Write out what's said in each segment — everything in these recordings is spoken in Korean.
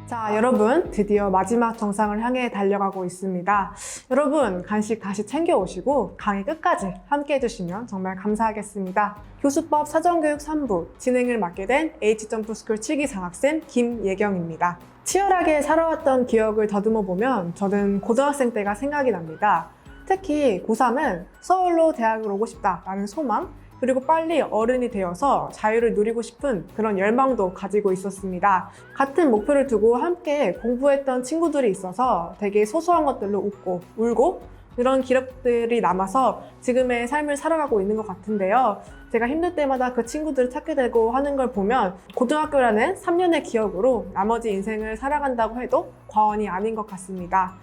자, 여러분 드디어 마지막 정상을 향해 달려가고 있습니다. 여러분 간식 다시 챙겨 오시고 강의 끝까지 함께 해주시면 정말 감사하겠습니다. 교수법 사전교육 3부 진행을 맡게 된 H점프스쿨 7기 장학생 김예경입니다. 치열하게 살아왔던 기억을 더듬어 보면 저는 고등학생 때가 생각이 납니다. 특히 고3은 서울로 대학을 오고 싶다라는 소망, 그리고 빨리 어른이 되어서 자유를 누리고 싶은 그런 열망도 가지고 있었습니다. 같은 목표를 두고 함께 공부했던 친구들이 있어서 되게 소소한 것들로 웃고 울고 그런 기록들이 남아서 지금의 삶을 살아가고 있는 것 같은데요. 제가 힘들 때마다 그 친구들을 찾게 되고 하는 걸 보면 고등학교라는 3년의 기억으로 나머지 인생을 살아간다고 해도 과언이 아닌 것 같습니다.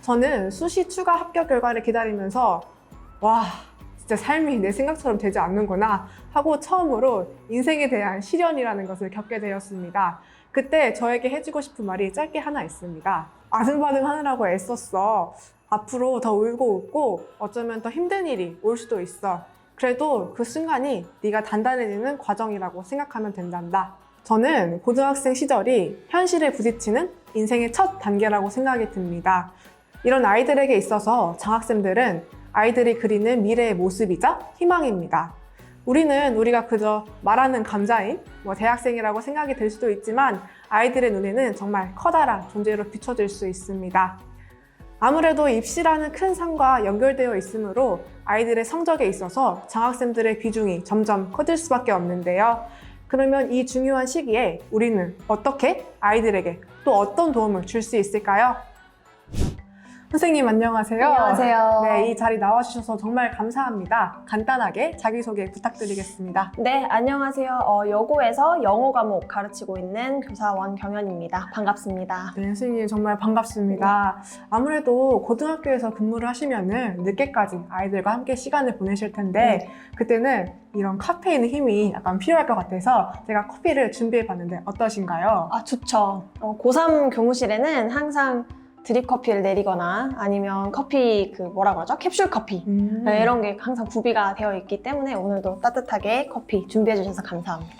저는 수시 추가 합격 결과를 기다리면서 와, 진짜 삶이 내 생각처럼 되지 않는구나 하고 처음으로 인생에 대한 시련이라는 것을 겪게 되었습니다. 그때 저에게 해주고 싶은 말이 짧게 하나 있습니다. 아등바등 하느라고 애썼어. 앞으로 더 울고 웃고 어쩌면 더 힘든 일이 올 수도 있어. 그래도 그 순간이 네가 단단해지는 과정이라고 생각하면 된단다. 저는 고등학생 시절이 현실에 부딪히는 인생의 첫 단계라고 생각이 듭니다. 이런 아이들에게 있어서 장학생들은 아이들이 그리는 미래의 모습이자 희망입니다. 우리가 그저 말하는 감자인 대학생이라고 생각이 들 수도 있지만 아이들의 눈에는 정말 커다란 존재로 비춰질 수 있습니다. 아무래도 입시라는 큰 산과 연결되어 있으므로 아이들의 성적에 있어서 장학생들의 비중이 점점 커질 수밖에 없는데요. 그러면 이 중요한 시기에 우리는 어떻게 아이들에게 또 어떤 도움을 줄 수 있을까요? 선생님 안녕하세요. 안녕하세요. 네, 이 자리 나와주셔서 정말 감사합니다. 간단하게 자기소개 부탁드리겠습니다. 네, 안녕하세요. 여고에서 영어 과목 가르치고 있는 교사 원경연입니다. 반갑습니다. 네, 선생님 정말 반갑습니다. 아무래도 고등학교에서 근무를 하시면은 늦게까지 아이들과 함께 시간을 보내실 텐데 그때는 이런 카페인의 힘이 약간 필요할 것 같아서 제가 커피를 준비해봤는데 어떠신가요? 아, 좋죠. 고3 교무실에는 항상 드립커피를 내리거나 아니면 커피 뭐라 그러죠? 캡슐 커피 네, 이런 게 항상 구비가 되어 있기 때문에 오늘도 따뜻하게 커피 준비해 주셔서 감사합니다.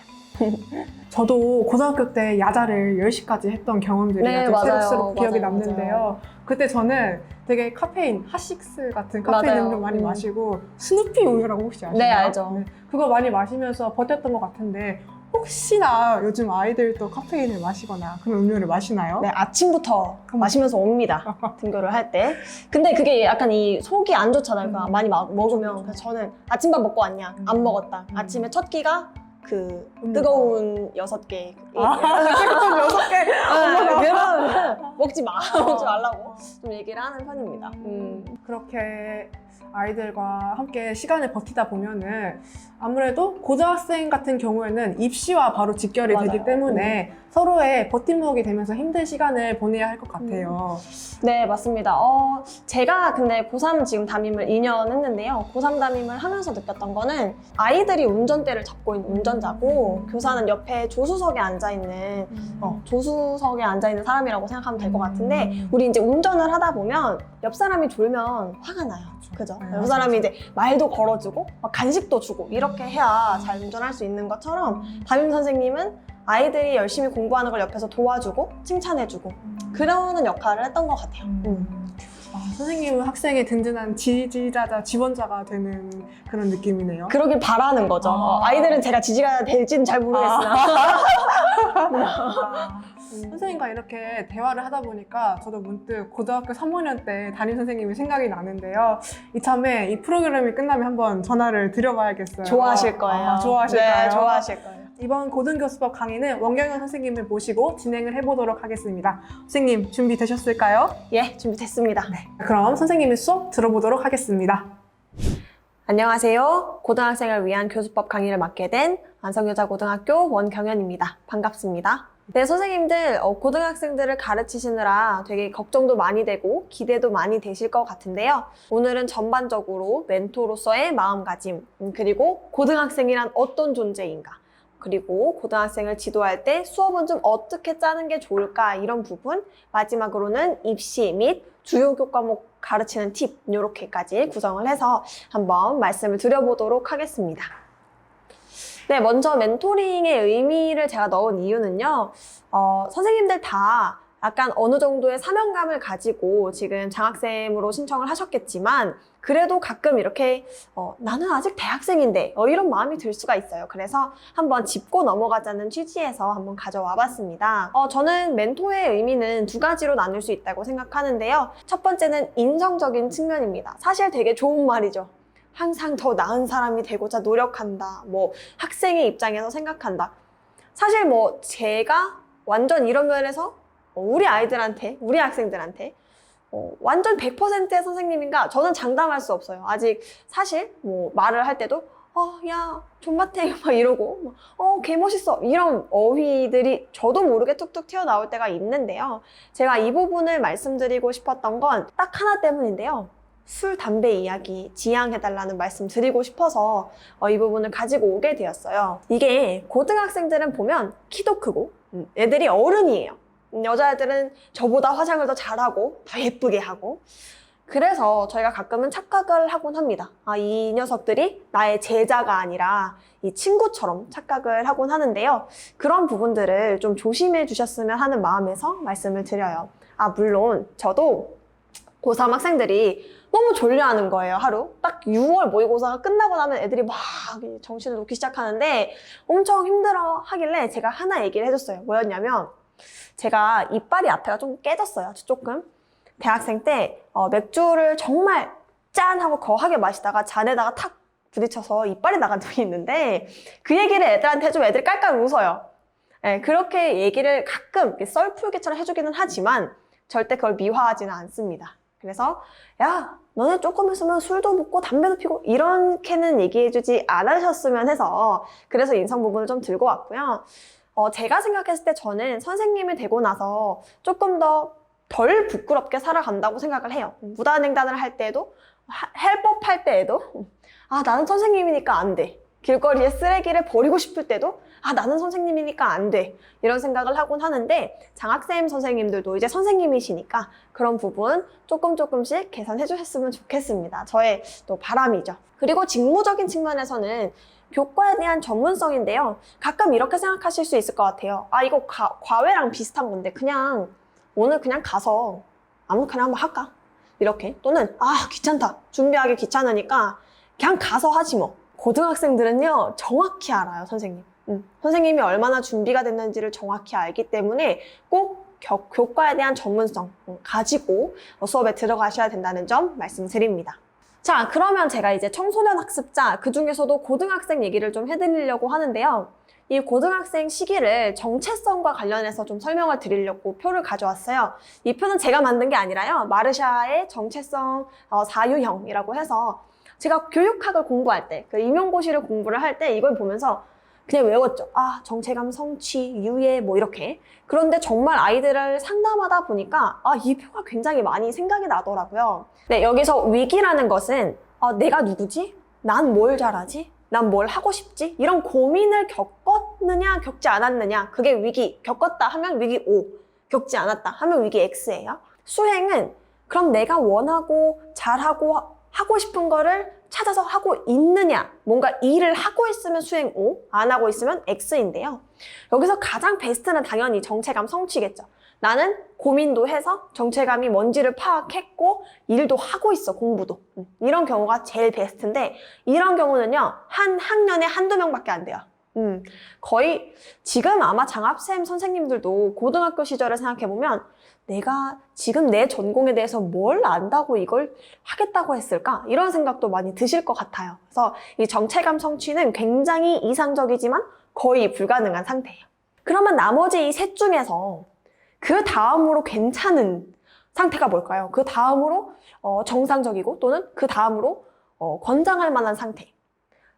저도 고등학교 때 야자를 10시까지 했던 경험들이 네, 새록새록 기억이 맞아요. 남는데요. 그때 저는 되게 카페인, 핫식스 같은 카페인 맞아요. 음료 많이 마시고 스누피 우유라고 혹시 아시나요? 네, 알죠. 그거 많이 마시면서 버텼던 것 같은데 혹시나 요즘 아이들도 카페인을 마시거나 그런 음료를 마시나요? 네, 아침부터 마시면서 옵니다. 등교를 할 때. 근데 그게 약간 이 속이 안 좋잖아요. 많이 먹으면. 그래서 저는 아침밥 먹고 왔냐? 안 먹었다. 아침에 첫 끼가 뜨거운 6개. 뜨거운 6개? 그러면 먹지 말라고 좀 얘기를 하는 편입니다. 그렇게 아이들과 함께 시간을 버티다 보면은 아무래도 고등학생 같은 경우에는 입시와 바로 직결이 맞아요. 되기 때문에 서로의 버팀목이 되면서 힘든 시간을 보내야 할 것 같아요. 네, 맞습니다. 제가 근데 고3 지금 담임을 2년 했는데요. 고3 담임을 하면서 느꼈던 거는 아이들이 운전대를 잡고 있는 운전자고 교사는 옆에 조수석에 앉아있는 조수석에 앉아있는 사람이라고 생각하면 될 것 같은데 우리 이제 운전을 하다 보면 옆 사람이 졸면 화가 나요. 그죠? 옆 사람이 이제 말도 걸어주고 간식도 주고 이렇게 해야 잘 운전할 수 있는 것처럼 담임 선생님은 아이들이 열심히 공부하는 걸 옆에서 도와주고 칭찬해주고 그러는 역할을 했던 것 같아요. 선생님은 학생의 든든한 지지자자, 지원자가 되는 그런 느낌이네요. 그러길 바라는 거죠. 아이들은 제가 지지가 될지는 잘 모르겠으나. 선생님과 이렇게 대화를 하다 보니까 저도 문득 고등학교 3학년 때 담임 선생님이 생각이 나는데요. 이참에 이 프로그램이 끝나면 한번 전화를 드려봐야겠어요. 좋아하실 거예요. 좋아하실까요? 네, 좋아하실 거예요. 이번 고등교수법 강의는 원경연 선생님을 모시고 진행을 해보도록 하겠습니다. 선생님 준비되셨을까요? 예, 준비됐습니다. 네, 그럼 선생님의 수업 들어보도록 하겠습니다. 안녕하세요. 고등학생을 위한 교수법 강의를 맡게 된 안성여자고등학교 원경연입니다. 반갑습니다. 네, 선생님들 고등학생들을 가르치시느라 되게 걱정도 많이 되고 기대도 많이 되실 것 같은데요. 오늘은 전반적으로 멘토로서의 마음가짐, 그리고 고등학생이란 어떤 존재인가, 그리고 고등학생을 지도할 때 수업은 좀 어떻게 짜는 게 좋을까 이런 부분, 마지막으로는 입시 및 주요 교과목 가르치는 팁 이렇게까지 구성을 해서 한번 말씀을 드려보도록 하겠습니다. 네, 먼저 멘토링의 의미를 제가 넣은 이유는요. 선생님들 다 약간 어느 정도의 사명감을 가지고 지금 장학생으로 신청을 하셨겠지만 그래도 가끔 이렇게 나는 아직 대학생인데 이런 마음이 들 수가 있어요. 그래서 한번 짚고 넘어가자는 취지에서 한번 가져와 봤습니다. 저는 멘토의 의미는 두 가지로 나눌 수 있다고 생각하는데요. 첫 번째는 인성적인 측면입니다. 사실 되게 좋은 말이죠. 항상 더 나은 사람이 되고자 노력한다. 뭐 학생의 입장에서 생각한다. 사실 뭐 제가 완전 이런 면에서 우리 아이들한테, 우리 학생들한테 완전 100%의 선생님인가? 저는 장담할 수 없어요. 아직 사실 뭐 말을 할 때도 야, 존맛탱 막 이러고 개 멋있어 이런 어휘들이 저도 모르게 툭툭 튀어나올 때가 있는데요. 제가 이 부분을 말씀드리고 싶었던 건 딱 하나 때문인데요. 술, 담배 이야기 지양해달라는 말씀 드리고 싶어서 이 부분을 가지고 오게 되었어요. 이게 고등학생들은 보면 키도 크고 애들이 어른이에요. 여자애들은 저보다 화장을 더 잘하고 더 예쁘게 하고 그래서 저희가 가끔은 착각을 하곤 합니다. 이 녀석들이 나의 제자가 아니라 이 친구처럼 착각을 하곤 하는데요. 그런 부분들을 좀 조심해 주셨으면 하는 마음에서 말씀을 드려요. 물론 저도 고3 학생들이 너무 졸려하는 거예요, 하루. 딱 6월 모의고사가 끝나고 나면 애들이 막 정신을 놓기 시작하는데 엄청 힘들어 하길래 제가 하나 얘기를 해줬어요. 뭐였냐면 제가 이빨이 앞에가 좀 깨졌어요, 조금. 대학생 때 맥주를 정말 짠 하고 거하게 마시다가 잔에다가 탁 부딪혀서 이빨이 나간 적이 있는데 그 얘기를 애들한테 해주면 애들이 깔깔 웃어요. 네, 그렇게 얘기를 가끔 썰풀기처럼 해주기는 하지만 절대 그걸 미화하지는 않습니다. 그래서 야, 너네 조금 있으면 술도 먹고 담배도 피고 이렇게는 얘기해주지 않으셨으면 해서 그래서 인성 부분을 좀 들고 왔고요. 제가 생각했을 때 저는 선생님이 되고 나서 조금 더 덜 부끄럽게 살아간다고 생각을 해요. 무단횡단을 할 때에도, 헬법할 때에도 나는 선생님이니까 안 돼. 길거리에 쓰레기를 버리고 싶을 때도 나는 선생님이니까 안 돼. 이런 생각을 하곤 하는데 장학생 선생님들도 이제 선생님이시니까 그런 부분 조금씩 개선해 주셨으면 좋겠습니다. 저의 또 바람이죠. 그리고 직무적인 측면에서는 교과에 대한 전문성인데요. 가끔 이렇게 생각하실 수 있을 것 같아요. 이거 과외랑 비슷한 건데 오늘 그냥 가서 아무 그냥 한번 할까? 이렇게. 또는 귀찮다. 준비하기 귀찮으니까 그냥 가서 하지 뭐. 고등학생들은요, 정확히 알아요, 선생님. 선생님이 얼마나 준비가 됐는지를 정확히 알기 때문에 꼭 교과에 대한 전문성 가지고 수업에 들어가셔야 된다는 점 말씀드립니다. 자, 그러면 제가 이제 청소년 학습자, 그 중에서도 고등학생 얘기를 좀 해드리려고 하는데요. 이 고등학생 시기를 정체성과 관련해서 좀 설명을 드리려고 표를 가져왔어요. 이 표는 제가 만든 게 아니라요. 마르샤의 정체성 4유형이라고 해서 제가 교육학을 공부할 때, 그 임용고시를 공부를 할 때 이걸 보면서 그냥 외웠죠. 정체감, 성취, 유예 뭐 이렇게. 그런데 정말 아이들을 상담하다 보니까 이 표가 굉장히 많이 생각이 나더라고요. 네, 여기서 위기라는 것은 내가 누구지? 난 뭘 잘하지? 난 뭘 하고 싶지? 이런 고민을 겪었느냐, 겪지 않았느냐. 그게 위기. 겪었다 하면 위기 O. 겪지 않았다 하면 위기 X예요. 수행은 그럼 내가 원하고 잘하고 하고 싶은 거를 찾아서 하고 있느냐. 뭔가 일을 하고 있으면 수행 O, 안 하고 있으면 X인데요. 여기서 가장 베스트는 당연히 정체감 성취겠죠. 나는 고민도 해서 정체감이 뭔지를 파악했고 일도 하고 있어, 공부도. 이런 경우가 제일 베스트인데 이런 경우는요. 한 학년에 한두 명밖에 안 돼요. 거의 지금 아마 장학생 선생님들도 고등학교 시절을 생각해보면 내가 지금 내 전공에 대해서 뭘 안다고 이걸 하겠다고 했을까? 이런 생각도 많이 드실 것 같아요. 그래서 이 정체감 성취는 굉장히 이상적이지만 거의 불가능한 상태예요. 그러면 나머지 이 셋 중에서 그 다음으로 괜찮은 상태가 뭘까요? 그 다음으로 정상적이고 또는 그 다음으로 권장할 만한 상태.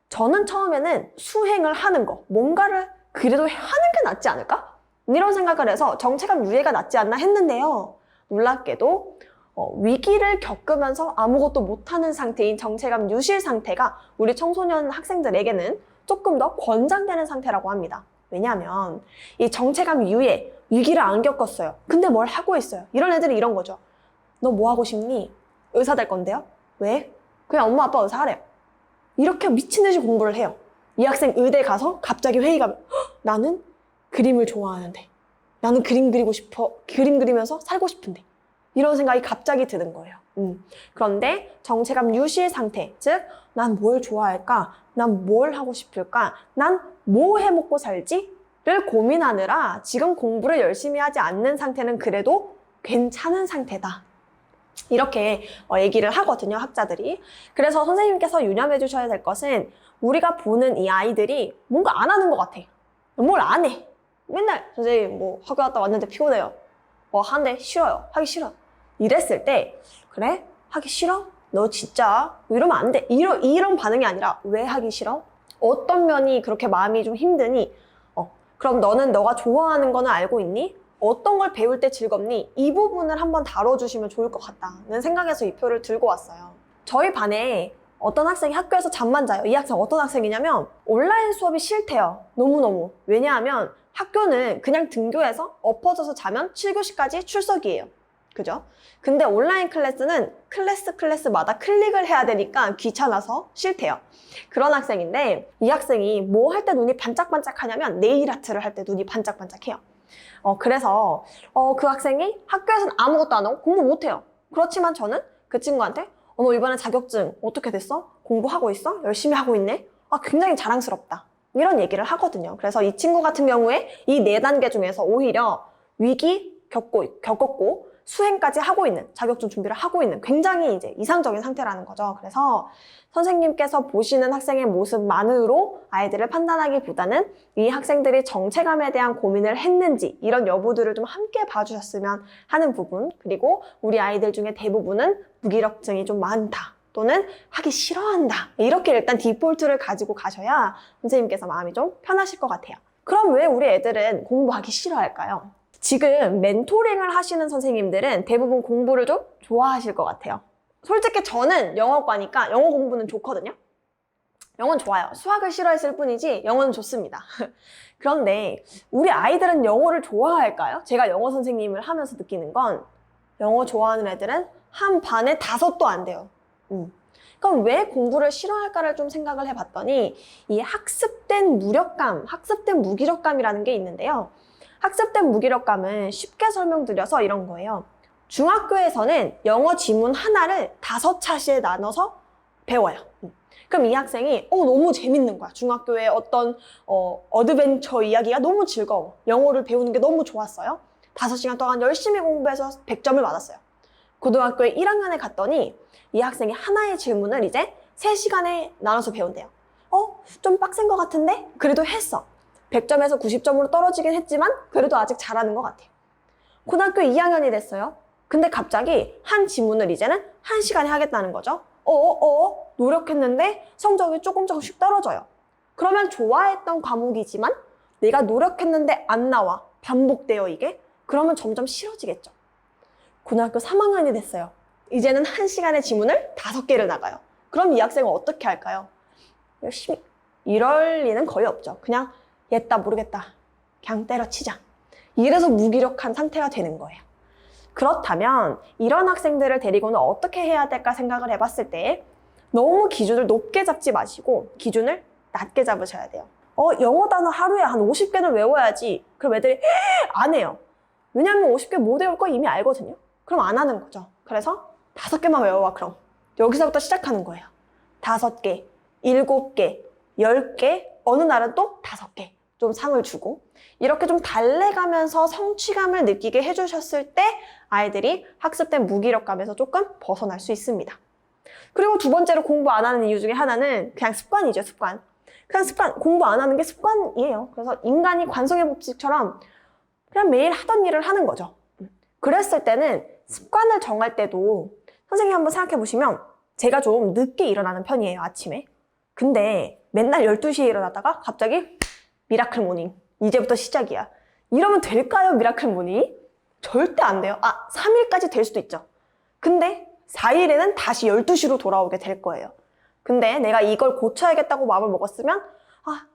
저는 처음에는 수행을 하는 거, 뭔가를 그래도 하는 게 낫지 않을까? 이런 생각을 해서 정체감 유예가 낫지 않나 했는데요. 놀랍게도 위기를 겪으면서 아무것도 못하는 상태인 정체감 유실 상태가 우리 청소년 학생들에게는 조금 더 권장되는 상태라고 합니다. 왜냐하면 이 정체감 유예, 위기를 안 겪었어요. 근데 뭘 하고 있어요. 이런 애들이 이런 거죠. 너 뭐 하고 싶니? 의사 될 건데요? 왜? 그냥 엄마 아빠 의사 하래요. 이렇게 미친 듯이 공부를 해요. 이 학생 의대 가서 갑자기 회의가 나는 그림을 좋아하는데 나는 그림 그리고 싶어. 그림 그리면서 살고 싶은데. 이런 생각이 갑자기 드는 거예요. 그런데 정체감 유실 상태, 즉, 난 뭘 좋아할까? 난 뭘 하고 싶을까? 난 뭐 해먹고 살지? 를 고민하느라 지금 공부를 열심히 하지 않는 상태는 그래도 괜찮은 상태다. 이렇게 얘기를 하거든요, 학자들이. 그래서 선생님께서 유념해 주셔야 될 것은 우리가 보는 이 아이들이 뭔가 안 하는 것 같아. 뭘 안 해. 맨날 선생님 뭐 학교 갔다 왔는데 피곤해요. 뭐 하는데 싫어요. 하기 싫어. 이랬을 때 그래? 하기 싫어? 너 진짜? 뭐 이러면 안 돼. 이런 반응이 아니라 왜 하기 싫어? 어떤 면이 그렇게 마음이 좀 힘드니? 그럼 너는 너가 좋아하는 거는 알고 있니? 어떤 걸 배울 때 즐겁니? 이 부분을 한번 다뤄주시면 좋을 것 같다는 생각에서 이 표를 들고 왔어요. 저희 반에 어떤 학생이 학교에서 잠만 자요. 이 학생 어떤 학생이냐면 온라인 수업이 싫대요. 너무너무. 왜냐하면 학교는 그냥 등교해서 엎어져서 자면 7교시까지 출석이에요. 그죠? 근데 온라인 클래스는 클래스마다 클릭을 해야 되니까 귀찮아서 싫대요. 그런 학생인데 이 학생이 뭐 할 때 눈이 반짝반짝 하냐면 네일 아트를 할 때 눈이 반짝반짝해요. 그래서 그 학생이 학교에서는 아무것도 안 하고 공부 못해요. 그렇지만 저는 그 친구한테 너 이번에 자격증 어떻게 됐어? 공부하고 있어? 열심히 하고 있네? 굉장히 자랑스럽다. 이런 얘기를 하거든요. 그래서 이 친구 같은 경우에 이 4단계 중에서 오히려 위기 겪었고 수행까지 하고 있는, 자격증 준비를 하고 있는 굉장히 이제 이상적인 상태라는 거죠. 그래서 선생님께서 보시는 학생의 모습만으로 아이들을 판단하기보다는 이 학생들이 정체감에 대한 고민을 했는지 이런 여부들을 좀 함께 봐주셨으면 하는 부분, 그리고 우리 아이들 중에 대부분은 무기력증이 좀 많다 또는 하기 싫어한다, 이렇게 일단 디폴트를 가지고 가셔야 선생님께서 마음이 좀 편하실 것 같아요. 그럼 왜 우리 애들은 공부하기 싫어할까요? 지금 멘토링을 하시는 선생님들은 대부분 공부를 좀 좋아하실 것 같아요. 솔직히 저는 영어과니까 영어 공부는 좋거든요. 영어는 좋아요. 수학을 싫어했을 뿐이지 영어는 좋습니다. 그런데 우리 아이들은 영어를 좋아할까요? 제가 영어 선생님을 하면서 느끼는 건 영어 좋아하는 애들은 한 반에 5도 안 돼요. 그럼 왜 공부를 싫어할까를 좀 생각을 해봤더니 이 학습된 무력감, 학습된 무기력감이라는 게 있는데요. 학습된 무기력감은 쉽게 설명드려서 이런 거예요. 중학교에서는 영어 지문 하나를 5차시에 나눠서 배워요. 그럼 이 학생이 너무 재밌는 거야. 중학교의 어떤 어드벤처 이야기가 너무 즐거워. 영어를 배우는 게 너무 좋았어요. 5시간 동안 열심히 공부해서 100점을 받았어요. 고등학교 1학년에 갔더니 이 학생이 하나의 질문을 이제 3시간에 나눠서 배운대요. 좀 빡센 것 같은데? 그래도 했어. 100점에서 90점으로 떨어지긴 했지만 그래도 아직 잘하는 것 같아요. 고등학교 2학년이 됐어요. 근데 갑자기 한 지문을 이제는 1시간에 하겠다는 거죠. 노력했는데 성적이 조금씩 떨어져요. 그러면 좋아했던 과목이지만 내가 노력했는데 안 나와. 반복돼요, 이게. 그러면 점점 싫어지겠죠. 고등학교 3학년이 됐어요. 이제는 1시간의 지문을 5개를 나가요. 그럼 이 학생은 어떻게 할까요? 열심히. 이럴 리는 거의 없죠. 그냥 얘다 모르겠다. 그냥 때려치자. 이래서 무기력한 상태가 되는 거예요. 그렇다면 이런 학생들을 데리고는 어떻게 해야 될까 생각을 해봤을 때 너무 기준을 높게 잡지 마시고 기준을 낮게 잡으셔야 돼요. 영어 단어 하루에 한 50개는 외워야지. 그럼 애들이 안 해요. 왜냐하면 50개 못 외울 거 이미 알거든요. 그럼 안 하는 거죠. 그래서 5개만 외워봐, 그럼. 여기서부터 시작하는 거예요. 5개, 7개, 10개, 어느 날은 또 5개. 좀 상을 주고 이렇게 좀 달래가면서 성취감을 느끼게 해주셨을 때 아이들이 학습된 무기력감에서 조금 벗어날 수 있습니다. 그리고 두 번째로 공부 안 하는 이유 중에 하나는 그냥 습관이죠, 습관. 그냥 습관, 공부 안 하는 게 습관이에요. 그래서 인간이 관성의 법칙처럼 그냥 매일 하던 일을 하는 거죠. 그랬을 때는 습관을 정할 때도 선생님 한번 생각해 보시면 제가 좀 늦게 일어나는 편이에요, 아침에. 근데 맨날 12시에 일어나다가 갑자기 미라클 모닝. 이제부터 시작이야. 이러면 될까요, 미라클 모닝이? 절대 안 돼요. 3일까지 될 수도 있죠. 근데 4일에는 다시 12시로 돌아오게 될 거예요. 근데 내가 이걸 고쳐야겠다고 마음을 먹었으면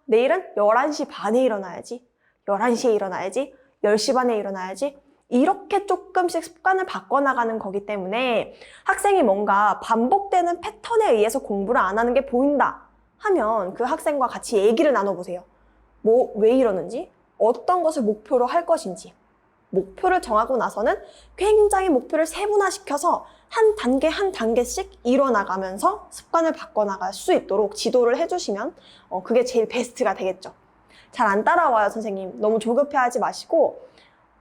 내일은 11시 반에 일어나야지. 11시에 일어나야지. 10시 반에 일어나야지. 이렇게 조금씩 습관을 바꿔나가는 거기 때문에 학생이 뭔가 반복되는 패턴에 의해서 공부를 안 하는 게 보인다 하면 그 학생과 같이 얘기를 나눠보세요. 왜 이러는지, 어떤 것을 목표로 할 것인지. 목표를 정하고 나서는 굉장히 목표를 세분화시켜서 한 단계 한 단계씩 이뤄나가면서 습관을 바꿔나갈 수 있도록 지도를 해주시면 그게 제일 베스트가 되겠죠. 잘 안 따라와요, 선생님. 너무 조급해하지 마시고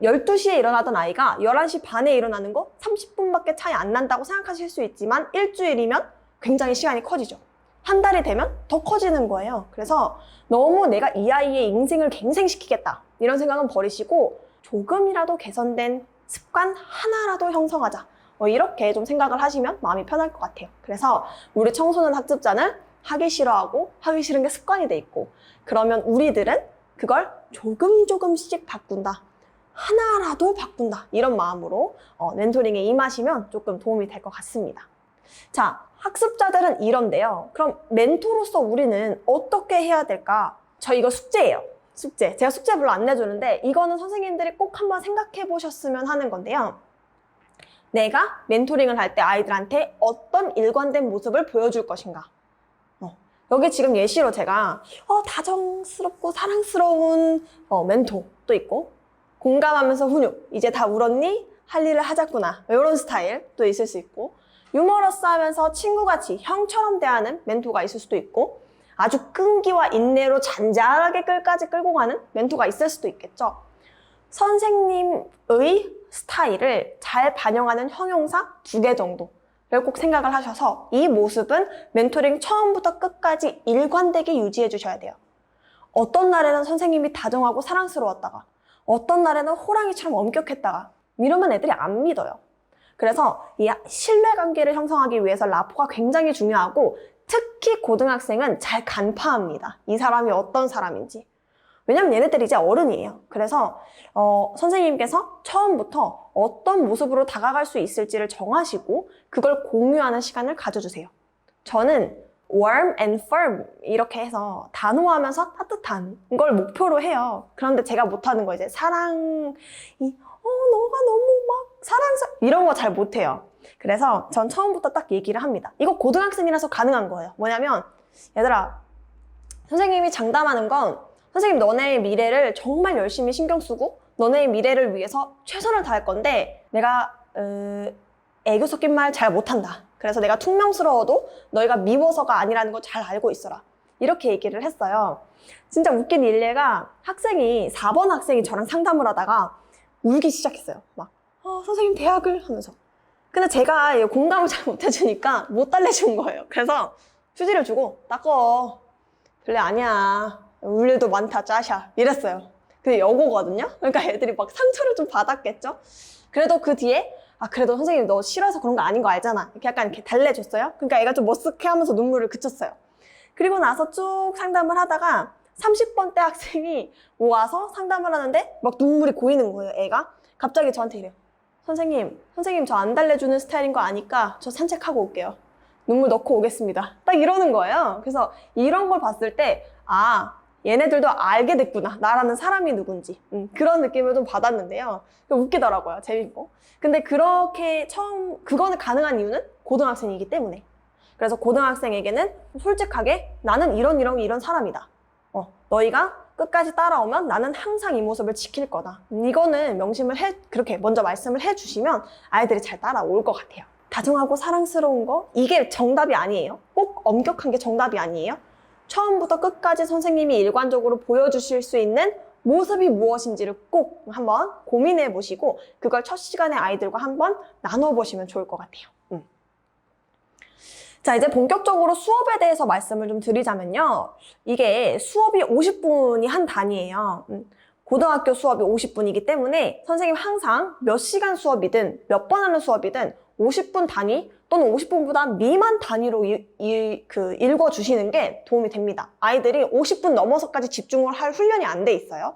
12시에 일어나던 아이가 11시 반에 일어나는 거 30분밖에 차이 안 난다고 생각하실 수 있지만 일주일이면 굉장히 시간이 커지죠. 한 달이 되면 더 커지는 거예요. 그래서 너무 내가 이 아이의 인생을 갱생시키겠다 이런 생각은 버리시고 조금이라도 개선된 습관 하나라도 형성하자. 이렇게 좀 생각을 하시면 마음이 편할 것 같아요. 그래서 우리 청소년 학습자는 하기 싫어하고 하기 싫은 게 습관이 돼 있고 그러면 우리들은 그걸 조금씩 바꾼다. 하나라도 바꾼다. 이런 마음으로 멘토링에 임하시면 조금 도움이 될 것 같습니다. 자, 학습자들은 이런데요. 그럼 멘토로서 우리는 어떻게 해야 될까? 저 이거 숙제예요. 숙제. 제가 숙제 별로 안 내주는데 이거는 선생님들이 꼭 한번 생각해 보셨으면 하는 건데요. 내가 멘토링을 할 때 아이들한테 어떤 일관된 모습을 보여줄 것인가? 여기 지금 예시로 제가 다정스럽고 사랑스러운 멘토도 있고 공감하면서 훈육, 이제 다 울었니? 할 일을 하자꾸나 이런 스타일도 있을 수 있고 유머러스하면서 친구같이 형처럼 대하는 멘토가 있을 수도 있고 아주 끈기와 인내로 잔잔하게 끌까지 끌고 가는 멘토가 있을 수도 있겠죠. 선생님의 스타일을 잘 반영하는 형용사 2개 정도를 꼭 생각을 하셔서 이 모습은 멘토링 처음부터 끝까지 일관되게 유지해 주셔야 돼요. 어떤 날에는 선생님이 다정하고 사랑스러웠다가 어떤 날에는 호랑이처럼 엄격했다가 이러면 애들이 안 믿어요. 그래서 이 신뢰관계를 형성하기 위해서 라포가 굉장히 중요하고 특히 고등학생은 잘 간파합니다. 이 사람이 어떤 사람인지. 왜냐면 얘네들이 이제 어른이에요. 그래서 선생님께서 처음부터 어떤 모습으로 다가갈 수 있을지를 정하시고 그걸 공유하는 시간을 가져주세요. 저는 warm and firm 이렇게 해서 단호하면서 따뜻한 걸 목표로 해요. 그런데 제가 못하는 거 이제 사랑이 너가 너무 막 사랑스러워 이런 거 잘 못해요. 그래서 전 처음부터 딱 얘기를 합니다. 이거 고등학생이라서 가능한 거예요. 뭐냐면 얘들아 선생님이 장담하는 건 선생님 너네의 미래를 정말 열심히 신경 쓰고 너네의 미래를 위해서 최선을 다할 건데 내가 애교 섞인 말 잘 못한다. 그래서 내가 퉁명스러워도 너희가 미워서가 아니라는 거 잘 알고 있어라. 이렇게 얘기를 했어요. 진짜 웃긴 일례가 4번 학생이 저랑 상담을 하다가 울기 시작했어요. 막 선생님 대학을 하면서. 근데 제가 공감을 잘 못해주니까 못 달래준 거예요. 그래서 휴지를 주고 닦어. 별래 아니야. 울 일도 많다 짜샤 이랬어요. 그게 여고거든요. 그러니까 애들이 막 상처를 좀 받았겠죠. 그래도 그 뒤에 그래도 선생님 너 싫어서 그런 거 아닌 거 알잖아. 이렇게 약간 이렇게 달래줬어요. 그러니까 애가 좀 머쓱해 하면서 눈물을 그쳤어요. 그리고 나서 쭉 상담을 하다가 30번대 학생이 와서 상담을 하는데 막 눈물이 고이는 거예요. 애가 갑자기 저한테 이래요. 선생님 저 안 달래주는 스타일인 거 아니까 저 산책하고 올게요. 눈물 넣고 오겠습니다. 딱 이러는 거예요. 그래서 이런 걸 봤을 때 얘네들도 알게 됐구나. 나라는 사람이 누군지. 그런 느낌을 좀 받았는데요. 웃기더라고요. 재밌고. 근데 그렇게 그거는 가능한 이유는 고등학생이기 때문에. 그래서 고등학생에게는 솔직하게 나는 이런 사람이다. 너희가 끝까지 따라오면 나는 항상 이 모습을 지킬 거다. 이거는 그렇게 먼저 말씀을 해주시면 아이들이 잘 따라올 것 같아요. 다정하고 사랑스러운 거, 이게 정답이 아니에요. 꼭 엄격한 게 정답이 아니에요. 처음부터 끝까지 선생님이 일관적으로 보여주실 수 있는 모습이 무엇인지를 꼭 한번 고민해 보시고 그걸 첫 시간에 아이들과 한번 나눠보시면 좋을 것 같아요. 자, 이제 본격적으로 수업에 대해서 말씀을 좀 드리자면요. 이게 수업이 50분이 한 단위예요. 고등학교 수업이 50분이기 때문에 선생님 항상 몇 시간 수업이든 몇 번 하는 수업이든 50분 단위 또는 50분보다 미만 단위로 읽어주시는 게 도움이 됩니다. 아이들이 50분 넘어서까지 집중을 할 훈련이 안 돼 있어요.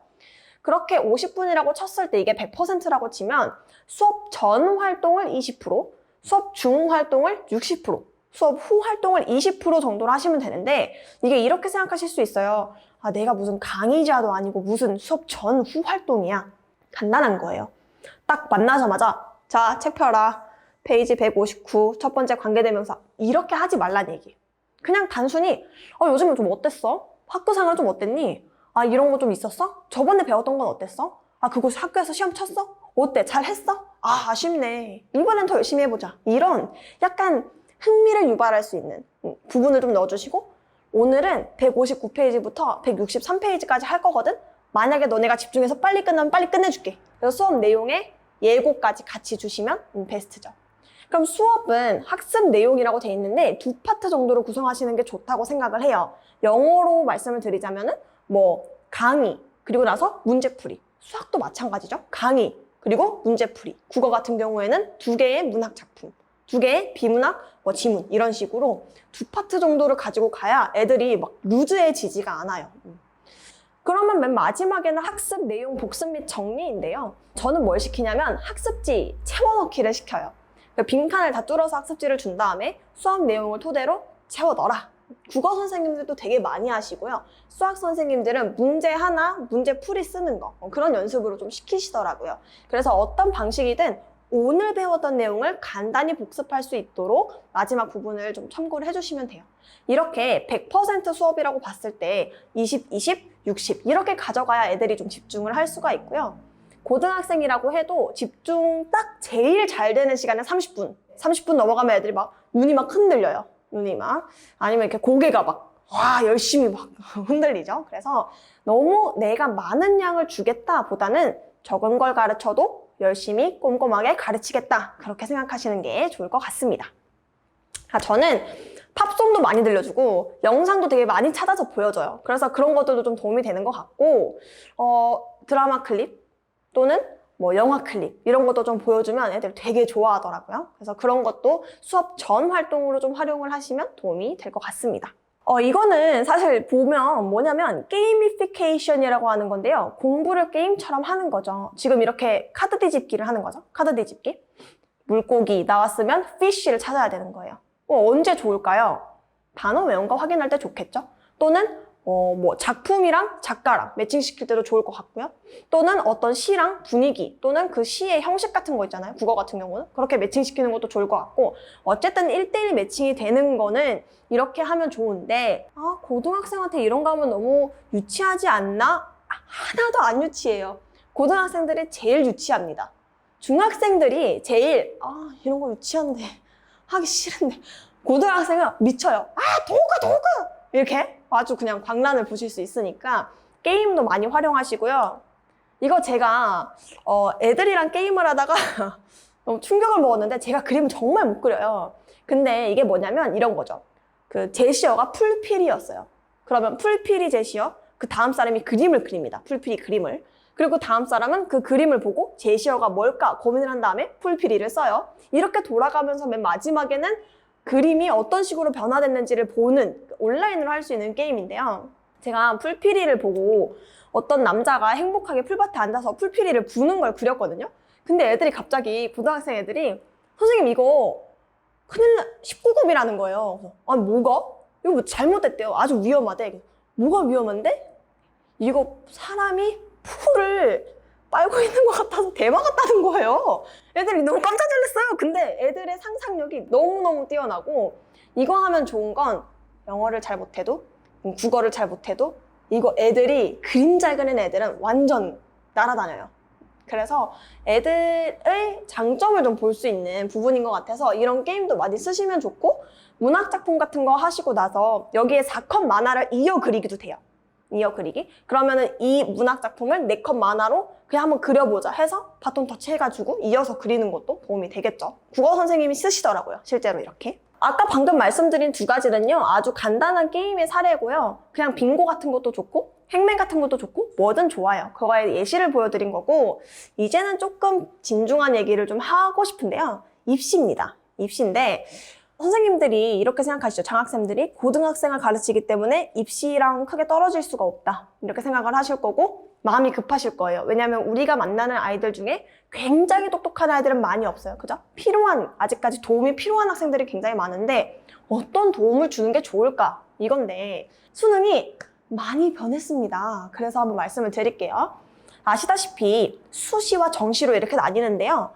그렇게 50분이라고 쳤을 때 이게 100%라고 치면 수업 전 활동을 20%, 수업 중 활동을 60%, 수업 후 활동을 20% 정도로 하시면 되는데 이게 이렇게 생각하실 수 있어요. 내가 무슨 강의자도 아니고 무슨 수업 전 후 활동이야. 간단한 거예요. 딱 만나자마자 자, 책 펴라. 페이지 159 첫 번째 관계대명사 이렇게 하지 말란 얘기. 그냥 단순히 요즘은 좀 어땠어? 학교 생활 좀 어땠니? 이런 거 좀 있었어? 저번에 배웠던 건 어땠어? 그거 학교에서 시험 쳤어? 어때? 잘했어? 아, 아쉽네. 이번엔 더 열심히 해보자. 이런 약간 흥미를 유발할 수 있는 부분을 좀 넣어주시고, 오늘은 159페이지부터 163페이지까지 할 거거든? 만약에 너네가 집중해서 빨리 끝나면 빨리 끝내줄게. 그래서 수업 내용에 예고까지 같이 주시면 베스트죠. 그럼 수업은 학습 내용이라고 돼 있는데 2파트 정도로 구성하시는 게 좋다고 생각을 해요. 영어로 말씀을 드리자면은 뭐 강의, 그리고 나서 문제풀이. 수학도 마찬가지죠. 강의, 그리고 문제풀이. 국어 같은 경우에는 2개의 문학 작품, 2개의 비문학, 뭐 지문 이런 식으로 2파트 정도를 가지고 가야 애들이 막 루즈해지지가 않아요. 그러면 맨 마지막에는 학습 내용 복습 및 정리인데요. 저는 뭘 시키냐면 학습지 채워넣기를 시켜요. 빈칸을 다 뚫어서 학습지를 준 다음에 수업 내용을 토대로 채워 넣어라. 국어 선생님들도 되게 많이 하시고요. 수학 선생님들은 문제 하나, 문제 풀이 쓰는 거 그런 연습으로 좀 시키시더라고요. 그래서 어떤 방식이든 오늘 배웠던 내용을 간단히 복습할 수 있도록 마지막 부분을 좀 참고를 해주시면 돼요. 이렇게 100% 수업이라고 봤을 때 20, 20, 60 이렇게 가져가야 애들이 좀 집중을 할 수가 있고요. 고등학생이라고 해도 집중 딱 제일 잘 되는 시간은 30분. 30분 넘어가면 애들이 막 눈이 막 흔들려요. 눈이 막. 아니면 이렇게 고개가 막 열심히 막 흔들리죠. 그래서 너무 내가 많은 양을 주겠다 보다는 적은 걸 가르쳐도 열심히 꼼꼼하게 가르치겠다. 그렇게 생각하시는 게 좋을 것 같습니다. 저는 팝송도 많이 들려주고 영상도 되게 많이 찾아서 보여줘요. 그래서 그런 것들도 좀 도움이 되는 것 같고 드라마 클립 또는 뭐 영화 클립 이런 것도 좀 보여주면 애들 되게 좋아하더라고요. 그래서 그런 것도 수업 전 활동으로 좀 활용을 하시면 도움이 될 것 같습니다. 이거는 사실 보면 뭐냐면 게이미피케이션이라고 하는 건데요. 공부를 게임처럼 하는 거죠. 지금 이렇게 카드 뒤집기를 하는 거죠. 카드 뒤집기. 물고기 나왔으면 fish를 찾아야 되는 거예요. 언제 좋을까요? 단어 외운 거 확인할 때 좋겠죠? 또는 뭐 작품이랑 작가랑 매칭시킬 때도 좋을 것 같고요. 또는 어떤 시랑 분위기 또는 그 시의 형식 같은 거 있잖아요. 국어 같은 경우는 그렇게 매칭시키는 것도 좋을 것 같고 어쨌든 1대1 매칭이 되는 거는 이렇게 하면 좋은데 고등학생한테 이런 거 하면 너무 유치하지 않나? 하나도 안 유치해요. 고등학생들이 제일 유치합니다. 중학생들이 제일 이런 거 유치한데 하기 싫은데 고등학생은 미쳐요. 도구 이렇게 아주 그냥 광란을 보실 수 있으니까 게임도 많이 활용하시고요. 이거 제가 애들이랑 게임을 하다가 너무 충격을 먹었는데 제가 그림을 정말 못 그려요. 근데 이게 뭐냐면 이런 거죠. 그 제시어가 풀필이었어요. 그러면 풀필이 제시어, 그 다음 사람이 그림을 그립니다. 풀필이 그림을. 그리고 다음 사람은 그 그림을 보고 제시어가 뭘까 고민을 한 다음에 풀필이를 써요. 이렇게 돌아가면서 맨 마지막에는 그림이 어떤 식으로 변화됐는지를 보는 온라인으로 할 수 있는 게임인데요. 제가 풀피리를 보고 어떤 남자가 행복하게 풀밭에 앉아서 풀피리를 부는 걸 그렸거든요. 근데 애들이 갑자기 고등학생 애들이 선생님 이거 큰일 19금이라는 거예요. 아니 뭐가? 이거 뭐 잘못됐대요. 아주 위험하대. 뭐가 위험한데? 이거 사람이 풀을 빨고 있는 것 같아서 대박같다는 거예요. 애들이 너무 깜짝 놀랐어요. 근데 애들의 상상력이 너무너무 뛰어나고 이거 하면 좋은 건 영어를 잘 못해도 국어를 잘 못해도 이거 애들이 그림 잘 그리는 애들은 완전 날아다녀요. 그래서 애들의 장점을 좀 볼 수 있는 부분인 것 같아서 이런 게임도 많이 쓰시면 좋고 문학작품 같은 거 하시고 나서 여기에 4컷 만화를 이어 그리기도 돼요. 이어 그리기. 그러면은 이 문학 작품을 4컷 만화로 그냥 한번 그려보자 해서 바톤 터치 해가지고 이어서 그리는 것도 도움이 되겠죠. 국어 선생님이 쓰시더라고요. 실제로 이렇게. 아까 방금 말씀드린 2가지는요. 아주 간단한 게임의 사례고요. 그냥 빙고 같은 것도 좋고 행맨 같은 것도 좋고 뭐든 좋아요. 그거에 예시를 보여드린 거고 이제는 조금 진중한 얘기를 좀 하고 싶은데요. 입시입니다. 입시인데 선생님들이 이렇게 생각하시죠. 장학생들이 고등학생을 가르치기 때문에 입시랑 크게 떨어질 수가 없다. 이렇게 생각을 하실 거고 마음이 급하실 거예요. 왜냐하면 우리가 만나는 아이들 중에 굉장히 똑똑한 아이들은 많이 없어요. 그죠? 아직까지 도움이 필요한 학생들이 굉장히 많은데 어떤 도움을 주는 게 좋을까? 이건데 수능이 많이 변했습니다. 그래서 한번 말씀을 드릴게요. 아시다시피 수시와 정시로 이렇게 나뉘는데요.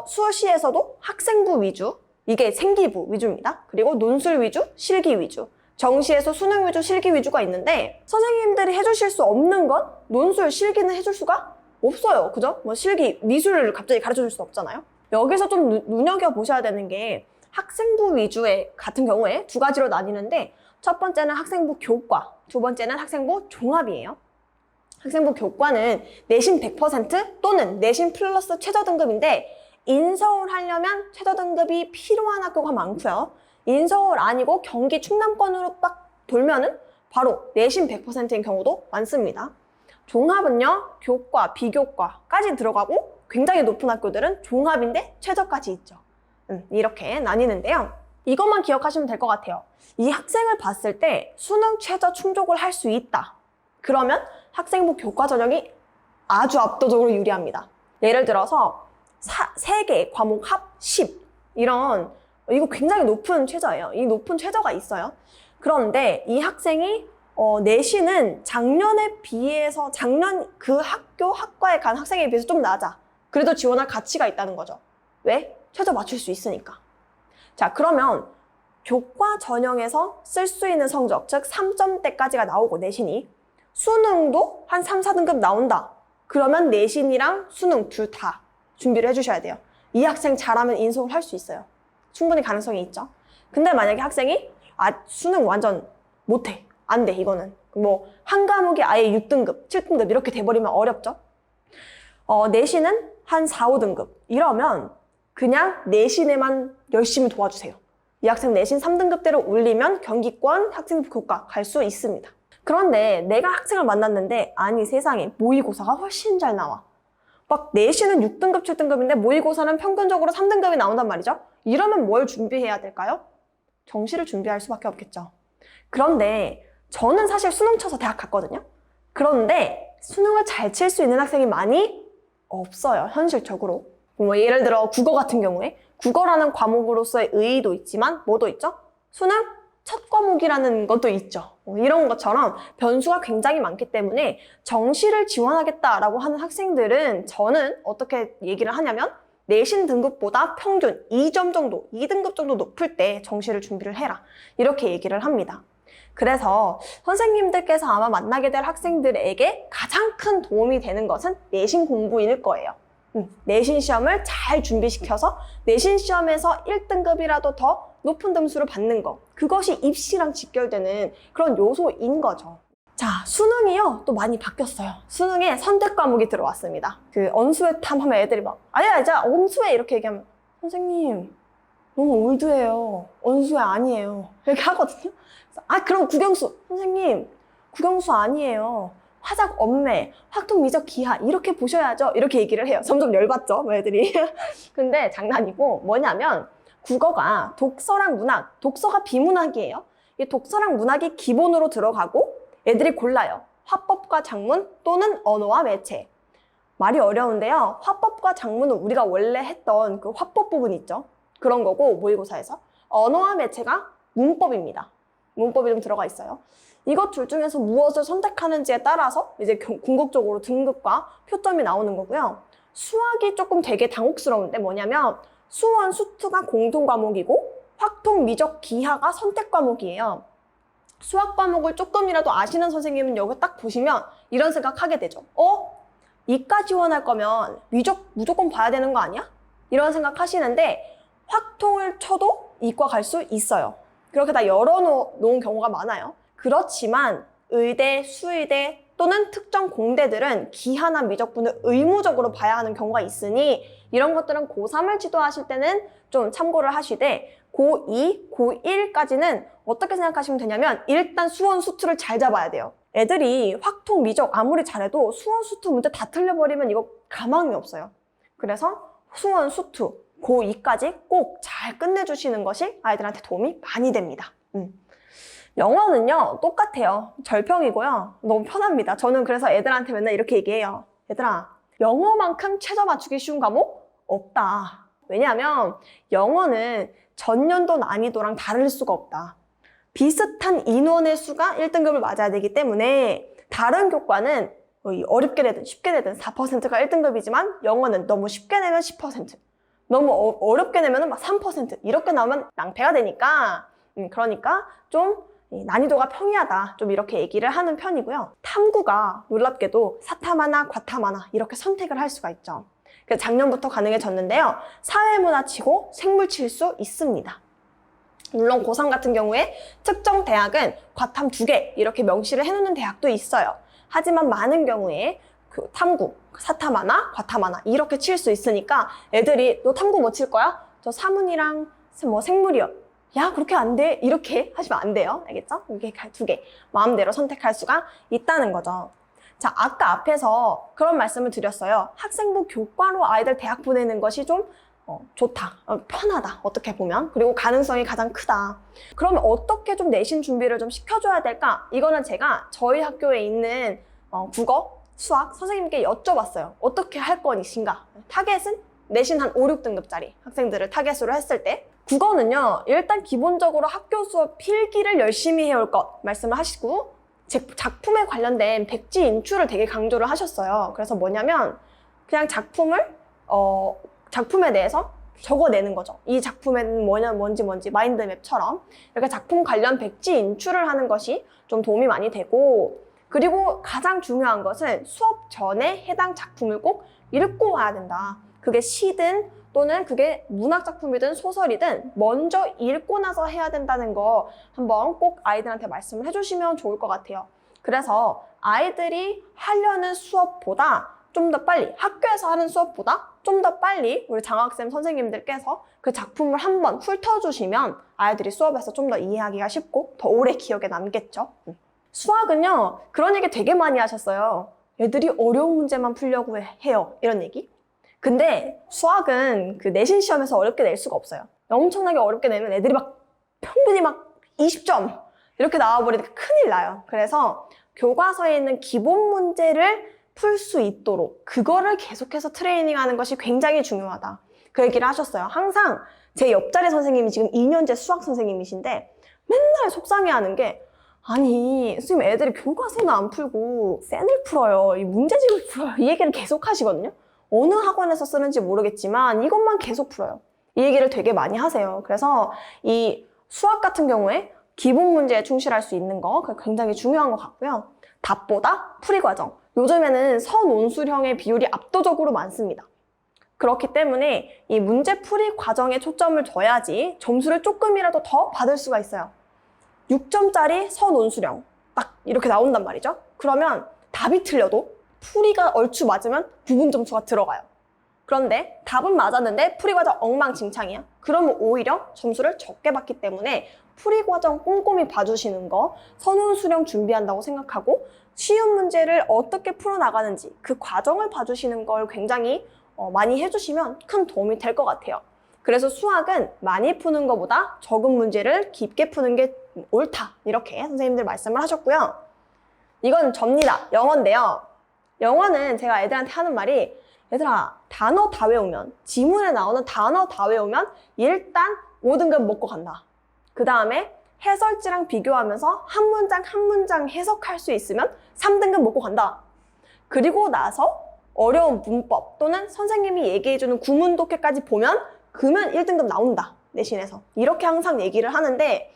수시에서도 학생부 위주, 이게 생기부 위주입니다. 그리고 논술 위주, 실기 위주. 정시에서 수능 위주, 실기 위주가 있는데 선생님들이 해주실 수 없는 건 논술, 실기는 해줄 수가 없어요. 그죠? 뭐 실기, 미술을 갑자기 가르쳐 줄 수 없잖아요. 여기서 좀 눈여겨보셔야 되는 게 학생부 위주의 같은 경우에 두 가지로 나뉘는데 첫 번째는 학생부 교과, 두 번째는 학생부 종합이에요. 학생부 교과는 내신 100% 또는 내신 플러스 최저등급인데 인서울 하려면 최저등급이 필요한 학교가 많고요. 인서울 아니고 경기 충남권으로 딱 돌면은 바로 내신 100%인 경우도 많습니다. 종합은요, 교과, 비교과까지 들어가고 굉장히 높은 학교들은 종합인데 최저까지 있죠. 이렇게 나뉘는데요. 이것만 기억하시면 될 것 같아요. 이 학생을 봤을 때 수능 최저 충족을 할 수 있다. 그러면 학생부 교과 전형이 아주 압도적으로 유리합니다. 예를 들어서 3개 과목 합 10 이거 굉장히 높은 최저예요. 이 높은 최저가 있어요. 그런데 이 학생이 내신은 작년에 비해서 작년 그 학과에 간 학생에 비해서 좀 낮아. 그래도 지원할 가치가 있다는 거죠. 왜? 최저 맞출 수 있으니까. 자, 그러면 교과 전형에서 쓸 수 있는 성적, 즉 3점대까지가 나오고 내신이 수능도 한 3, 4등급 나온다. 그러면 내신이랑 수능 둘 다 준비를 해주셔야 돼요. 이 학생 잘하면 인서울 할 수 있어요. 충분히 가능성이 있죠. 근데 만약에 학생이 수능 완전 못해. 안 돼, 이거는. 뭐 한 과목이 아예 6등급, 7등급 이렇게 돼버리면 어렵죠. 내신은 한 4, 5등급. 이러면 그냥 내신에만 열심히 도와주세요. 이 학생 내신 3등급대로 올리면 경기권 학생부 교과 갈 수 있습니다. 그런데 내가 학생을 만났는데 아니 세상에 모의고사가 훨씬 잘 나와. 막 내신은 6등급, 7등급인데 모의고사는 평균적으로 3등급이 나온단 말이죠. 이러면 뭘 준비해야 될까요? 정시를 준비할 수밖에 없겠죠. 그런데 저는 사실 수능 쳐서 대학 갔거든요. 그런데 수능을 잘 칠 수 있는 학생이 많이 없어요, 현실적으로. 뭐 예를 들어 국어 같은 경우에 국어라는 과목으로서의 의의도 있지만 뭐도 있죠? 수능 첫 과목이라는 것도 있죠. 이런 것처럼 변수가 굉장히 많기 때문에 정시를 지원하겠다라고 하는 학생들은 저는 어떻게 얘기를 하냐면 내신 등급보다 평균 2점 정도, 2등급 정도 높을 때 정시를 준비를 해라. 이렇게 얘기를 합니다. 그래서 선생님들께서 아마 만나게 될 학생들에게 가장 큰 도움이 되는 것은 내신 공부일 거예요. 내신 시험을 잘 준비시켜서 내신 시험에서 1등급이라도 더 높은 점수를 받는 거. 그것이 입시랑 직결되는 그런 요소인 거죠. 자, 수능이요. 또 많이 바뀌었어요. 수능에 선택 과목이 들어왔습니다. 그 언수회 탐하면 애들이 막 아니야, 자, 언수회 이렇게 얘기하면 선생님 너무 올드해요. 언수회 아니에요. 이렇게 하거든요. 그럼 국영수. 선생님 국영수 아니에요. 화작 엄매, 확통 미적 기하 이렇게 보셔야죠. 이렇게 얘기를 해요. 점점 열받죠, 애들이. 근데 장난이고 뭐냐면 국어가 독서랑 문학, 독서가 비문학이에요. 이 독서랑 문학이 기본으로 들어가고 애들이 골라요. 화법과 작문 또는 언어와 매체. 말이 어려운데요. 화법과 작문은 우리가 원래 했던 그 화법 부분 있죠. 그런 거고 모의고사에서. 언어와 매체가 문법입니다. 문법이 좀 들어가 있어요. 이것 둘 중에서 무엇을 선택하는지에 따라서 이제 궁극적으로 등급과 표점이 나오는 거고요. 수학이 조금 되게 당혹스러운데 뭐냐면 수원, 수투가 공통 과목이고 확통, 미적, 기하가 선택 과목이에요. 수학 과목을 조금이라도 아시는 선생님은 여기 딱 보시면 이런 생각하게 되죠. 이과 지원할 거면 미적 무조건 봐야 되는 거 아니야? 이런 생각 하시는데 확통을 쳐도 이과 갈 수 있어요. 그렇게 다 열어놓은 경우가 많아요. 그렇지만 의대, 수의대 또는 특정 공대들은 기하나 미적분을 의무적으로 봐야 하는 경우가 있으니 이런 것들은 고3을 지도하실 때는 좀 참고를 하시되 고2, 고1까지는 어떻게 생각하시면 되냐면 일단 수원, 수투를 잘 잡아야 돼요. 애들이 확통, 미적 아무리 잘해도 수원, 수투 문제 다 틀려버리면 이거 가망이 없어요. 그래서 수원, 수투, 고2까지 꼭 잘 끝내주시는 것이 아이들한테 도움이 많이 됩니다. 영어는요 똑같아요. 절평이고요. 너무 편합니다. 저는 그래서 애들한테 맨날 이렇게 얘기해요. 얘들아, 영어만큼 최저 맞추기 쉬운 과목 없다. 왜냐하면 영어는 전년도 난이도랑 다를 수가 없다. 비슷한 인원의 수가 1등급을 맞아야 되기 때문에 다른 교과는 어렵게 내든 쉽게 내든 4%가 1등급이지만 영어는 너무 쉽게 내면 10%, 너무 어렵게 내면 막 3% 이렇게 나오면 낭패가 되니까 그러니까 좀 난이도가 평이하다. 좀 이렇게 얘기를 하는 편이고요. 탐구가 놀랍게도 사탐하나 과탐하나 이렇게 선택을 할 수가 있죠. 그래서 작년부터 가능해졌는데요. 사회문화치고 생물 칠 수 있습니다. 물론 고3 같은 경우에 특정 대학은 과탐 2개 이렇게 명시를 해놓는 대학도 있어요. 하지만 많은 경우에 그 탐구, 사탐 하나, 과탐 하나 이렇게 칠 수 있으니까 애들이 너 탐구 뭐 칠 거야? 저 사문이랑 뭐 생물이요. 야 그렇게 안 돼. 이렇게 하시면 안 돼요. 알겠죠? 이게 2개 마음대로 선택할 수가 있다는 거죠. 자, 아까 앞에서 그런 말씀을 드렸어요. 학생부 교과로 아이들 대학 보내는 것이 좀 좋다, 편하다, 어떻게 보면. 그리고 가능성이 가장 크다. 그러면 어떻게 좀 내신 준비를 좀 시켜줘야 될까? 이거는 제가 저희 학교에 있는 국어, 수학 선생님께 여쭤봤어요. 어떻게 할 거니신가? 타겟은 내신 한 5, 6등급짜리 학생들을 타겟으로 했을 때 국어는요, 일단 기본적으로 학교 수업 필기를 열심히 해올 것 말씀을 하시고 작품에 관련된 백지 인출을 되게 강조를 하셨어요. 그래서 뭐냐면 그냥 작품에 대해서 적어내는 거죠. 이 작품에는 뭔지 마인드맵처럼 이렇게 작품 관련 백지 인출을 하는 것이 좀 도움이 많이 되고, 그리고 가장 중요한 것은 수업 전에 해당 작품을 꼭 읽고 와야 된다. 그게 시든 또는 그게 문학작품이든 소설이든 먼저 읽고 나서 해야 된다는 거 한번 꼭 아이들한테 말씀을 해주시면 좋을 것 같아요. 그래서 아이들이 하려는 수업보다 좀 더 빨리, 학교에서 하는 수업보다 좀 더 빨리 우리 장학생 선생님들께서 그 작품을 한번 훑어주시면 아이들이 수업에서 좀 더 이해하기가 쉽고 더 오래 기억에 남겠죠. 수학은요, 그런 얘기 되게 많이 하셨어요. 애들이 어려운 문제만 풀려고 해요. 이런 얘기. 근데 수학은 그 내신 시험에서 어렵게 낼 수가 없어요. 엄청나게 어렵게 내면 애들이 막 평균이 막 20점 이렇게 나와버리니까 큰일 나요. 그래서 교과서에 있는 기본 문제를 풀 수 있도록 그거를 계속해서 트레이닝하는 것이 굉장히 중요하다. 그 얘기를 하셨어요. 항상 제 옆자리 선생님이 지금 2년제 수학 선생님이신데 맨날 속상해하는 게, 아니 선생님 애들이 교과서는 안 풀고 센을 풀어요. 이 문제집을 풀어요. 이 얘기를 계속 하시거든요. 어느 학원에서 쓰는지 모르겠지만 이것만 계속 풀어요. 이 얘기를 되게 많이 하세요. 그래서 이 수학 같은 경우에 기본 문제에 충실할 수 있는 거 굉장히 중요한 것 같고요. 답보다 풀이 과정. 요즘에는 선온수형의 비율이 압도적으로 많습니다. 그렇기 때문에 이 문제 풀이 과정에 초점을 둬야지 점수를 조금이라도 더 받을 수가 있어요. 6점짜리 선온수령 딱 이렇게 나온단 말이죠. 그러면 답이 틀려도 풀이가 얼추 맞으면 부분 점수가 들어가요. 그런데 답은 맞았는데 풀이 과정 엉망진창이야. 그러면 오히려 점수를 적게 받기 때문에 풀이 과정 꼼꼼히 봐주시는 거, 선운수령 준비한다고 생각하고 쉬운 문제를 어떻게 풀어나가는지 그 과정을 봐주시는 걸 굉장히 많이 해주시면 큰 도움이 될 것 같아요. 그래서 수학은 많이 푸는 것보다 적은 문제를 깊게 푸는 게 옳다. 이렇게 선생님들 말씀을 하셨고요. 이건 접니다. 영어인데요. 영어는 제가 애들한테 하는 말이, 얘들아 단어 다 외우면, 지문에 나오는 단어 다 외우면 일단 5등급 먹고 간다. 그 다음에 해설지랑 비교하면서 한 문장 한 문장 해석할 수 있으면 3등급 먹고 간다. 그리고 나서 어려운 문법 또는 선생님이 얘기해주는 구문 독해까지 보면 그러면 1등급 나온다. 내신에서. 이렇게 항상 얘기를 하는데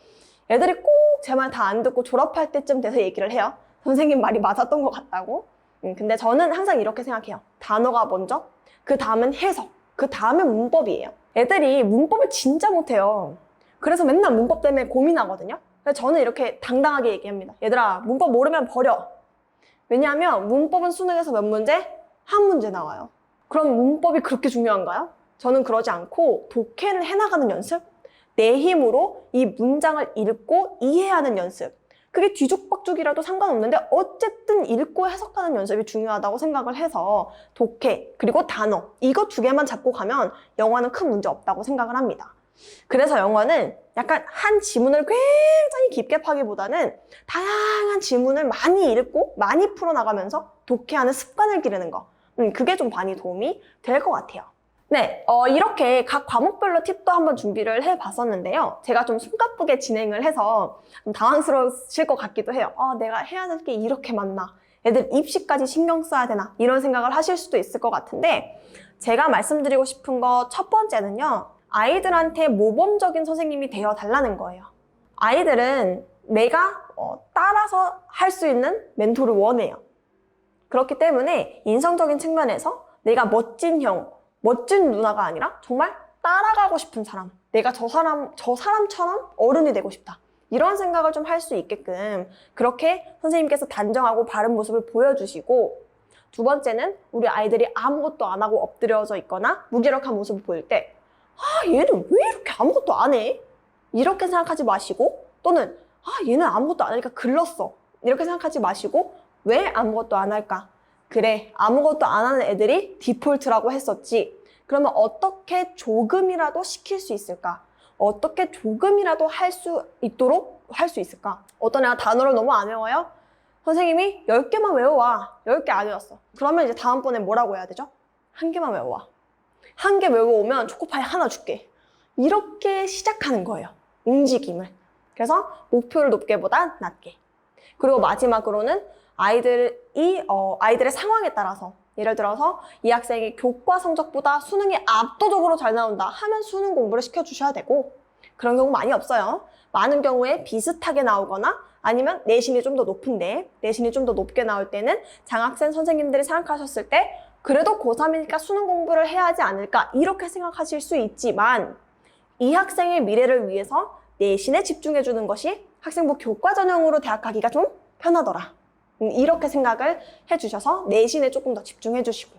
애들이 꼭 제 말 다 안 듣고 졸업할 때쯤 돼서 얘기를 해요. 선생님 말이 맞았던 것 같다고. 근데 저는 항상 이렇게 생각해요. 단어가 먼저, 그 다음은 해석, 그 다음에 문법이에요. 애들이 문법을 진짜 못해요. 그래서 맨날 문법 때문에 고민하거든요. 그래서 저는 이렇게 당당하게 얘기합니다. 얘들아, 문법 모르면 버려. 왜냐하면 문법은 수능에서 몇 문제? 한 문제 나와요. 그럼 문법이 그렇게 중요한가요? 저는 그러지 않고 독해를 해나가는 연습, 내 힘으로 이 문장을 읽고 이해하는 연습, 그게 뒤죽박죽이라도 상관없는데 어쨌든 읽고 해석하는 연습이 중요하다고 생각을 해서 독해 그리고 단어 이거 2개만 잡고 가면 영어는 큰 문제 없다고 생각을 합니다. 그래서 영어는 약간 한 지문을 굉장히 깊게 파기보다는 다양한 지문을 많이 읽고 많이 풀어나가면서 독해하는 습관을 기르는 거, 그게 좀 많이 도움이 될 것 같아요. 네, 이렇게 각 과목별로 팁도 한번 준비를 해봤었는데요. 제가 좀 숨가쁘게 진행을 해서 좀 당황스러우실 것 같기도 해요. 내가 해야 될 게 이렇게 많나? 애들 입시까지 신경 써야 되나? 이런 생각을 하실 수도 있을 것 같은데, 제가 말씀드리고 싶은 거 첫 번째는요. 아이들한테 모범적인 선생님이 되어 달라는 거예요. 아이들은 내가 따라서 할 수 있는 멘토를 원해요. 그렇기 때문에 인성적인 측면에서 내가 멋진 형, 멋진 누나가 아니라 정말 따라가고 싶은 사람, 내가 저 사람처럼 어른이 되고 싶다. 이런 생각을 좀 할 수 있게끔 그렇게 선생님께서 단정하고 바른 모습을 보여주시고, 두 번째는 우리 아이들이 아무것도 안 하고 엎드려져 있거나 무기력한 모습을 보일 때 얘는 왜 이렇게 아무것도 안 해? 이렇게 생각하지 마시고, 또는 얘는 아무것도 안 하니까 글렀어. 이렇게 생각하지 마시고, 왜 아무것도 안 할까? 그래, 아무것도 안 하는 애들이 디폴트라고 했었지. 그러면 어떻게 조금이라도 시킬 수 있을까? 어떻게 조금이라도 할 수 있도록 할 수 있을까? 어떤 애가 단어를 너무 안 외워요? 선생님이 10개만 외워와. 10개 안 외웠어. 그러면 이제 다음번에 뭐라고 해야 되죠? 1개만 외워와. 1개 외워오면 초코파이 하나 줄게. 이렇게 시작하는 거예요. 움직임을. 그래서 목표를 높게보단 낮게. 그리고 마지막으로는 아이들의 상황에 따라서, 예를 들어서 이 학생이 교과 성적보다 수능이 압도적으로 잘 나온다 하면 수능 공부를 시켜주셔야 되고, 그런 경우 많이 없어요. 많은 경우에 비슷하게 나오거나 아니면 내신이 좀 더 높은데, 내신이 좀 더 높게 나올 때는 장학생 선생님들이 생각하셨을 때 그래도 고3이니까 수능 공부를 해야 하지 않을까, 이렇게 생각하실 수 있지만, 이 학생의 미래를 위해서 내신에 집중해주는 것이 학생부 교과 전형으로 대학 가기가 좀 편하더라. 이렇게 생각을 해주셔서 내신에 조금 더 집중해 주시고,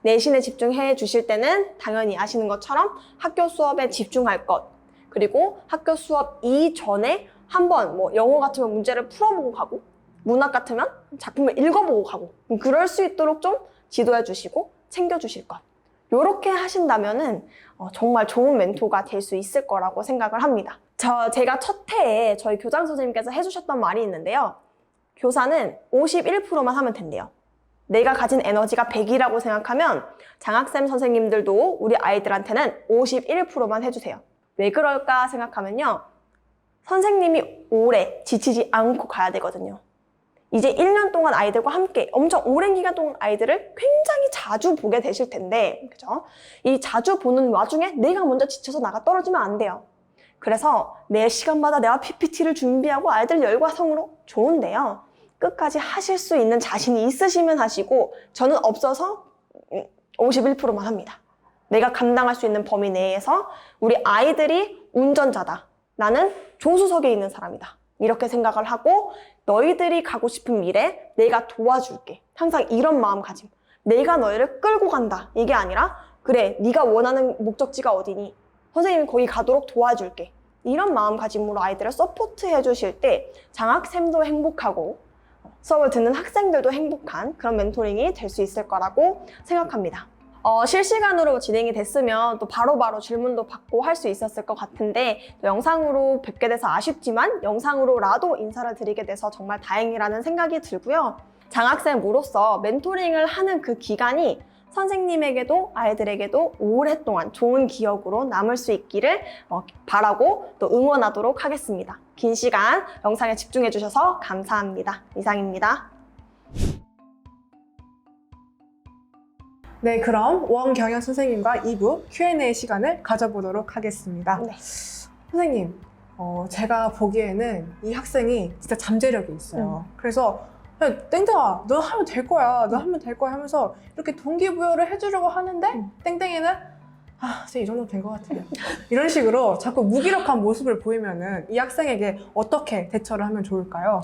내신에 집중해 주실 때는 당연히 아시는 것처럼 학교 수업에 집중할 것, 그리고 학교 수업 이전에 한번 영어 같으면 문제를 풀어보고 가고, 문학 같으면 작품을 읽어보고 가고, 그럴 수 있도록 좀 지도해 주시고 챙겨 주실 것, 이렇게 하신다면은 정말 좋은 멘토가 될 수 있을 거라고 생각을 합니다. 제가 첫 해에 저희 교장 선생님께서 해주셨던 말이 있는데요. 교사는 51%만 하면 된대요. 내가 가진 에너지가 100이라고 생각하면 장학생 선생님들도 우리 아이들한테는 51%만 해주세요. 왜 그럴까 생각하면요, 선생님이 오래 지치지 않고 가야 되거든요. 이제 1년 동안 아이들과 함께 엄청 오랜 기간 동안 아이들을 굉장히 자주 보게 되실 텐데, 그죠? 이 자주 보는 와중에 내가 먼저 지쳐서 나가 떨어지면 안 돼요. 그래서 매 시간마다 내가 PPT를 준비하고 아이들 열과성으로 좋은데요, 끝까지 하실 수 있는 자신이 있으시면 하시고, 저는 없어서 51%만 합니다. 내가 감당할 수 있는 범위 내에서 우리 아이들이 운전자다, 나는 조수석에 있는 사람이다, 이렇게 생각을 하고, 너희들이 가고 싶은 미래 내가 도와줄게, 항상 이런 마음가짐. 내가 너희를 끌고 간다, 이게 아니라 그래, 네가 원하는 목적지가 어디니, 선생님이 거기 가도록 도와줄게, 이런 마음가짐으로 아이들을 서포트해 주실 때 장학생도 행복하고 수업을 듣는 학생들도 행복한 그런 멘토링이 될 수 있을 거라고 생각합니다. 실시간으로 진행이 됐으면 또 바로바로 질문도 받고 할 수 있었을 것 같은데, 또 영상으로 뵙게 돼서 아쉽지만 영상으로라도 인사를 드리게 돼서 정말 다행이라는 생각이 들고요. 장학생으로서 멘토링을 하는 그 기간이 선생님에게도 아이들에게도 오랫동안 좋은 기억으로 남을 수 있기를 바라고 또 응원하도록 하겠습니다. 긴 시간 영상에 집중해 주셔서 감사합니다. 이상입니다. 네, 그럼 원경연 선생님과 2부 Q&A 시간을 가져보도록 하겠습니다. 네. 선생님, 제가 보기에는 이 학생이 진짜 잠재력이 있어요. 그래서 야, 땡땡아, 너 하면 될 거야, 너 하면 될 거야 하면서 이렇게 동기부여를 해주려고 하는데 땡땡이는 선생님 이 정도 된 것 같아요. 이런 식으로 자꾸 무기력한 모습을 보이면은 이 학생에게 어떻게 대처를 하면 좋을까요?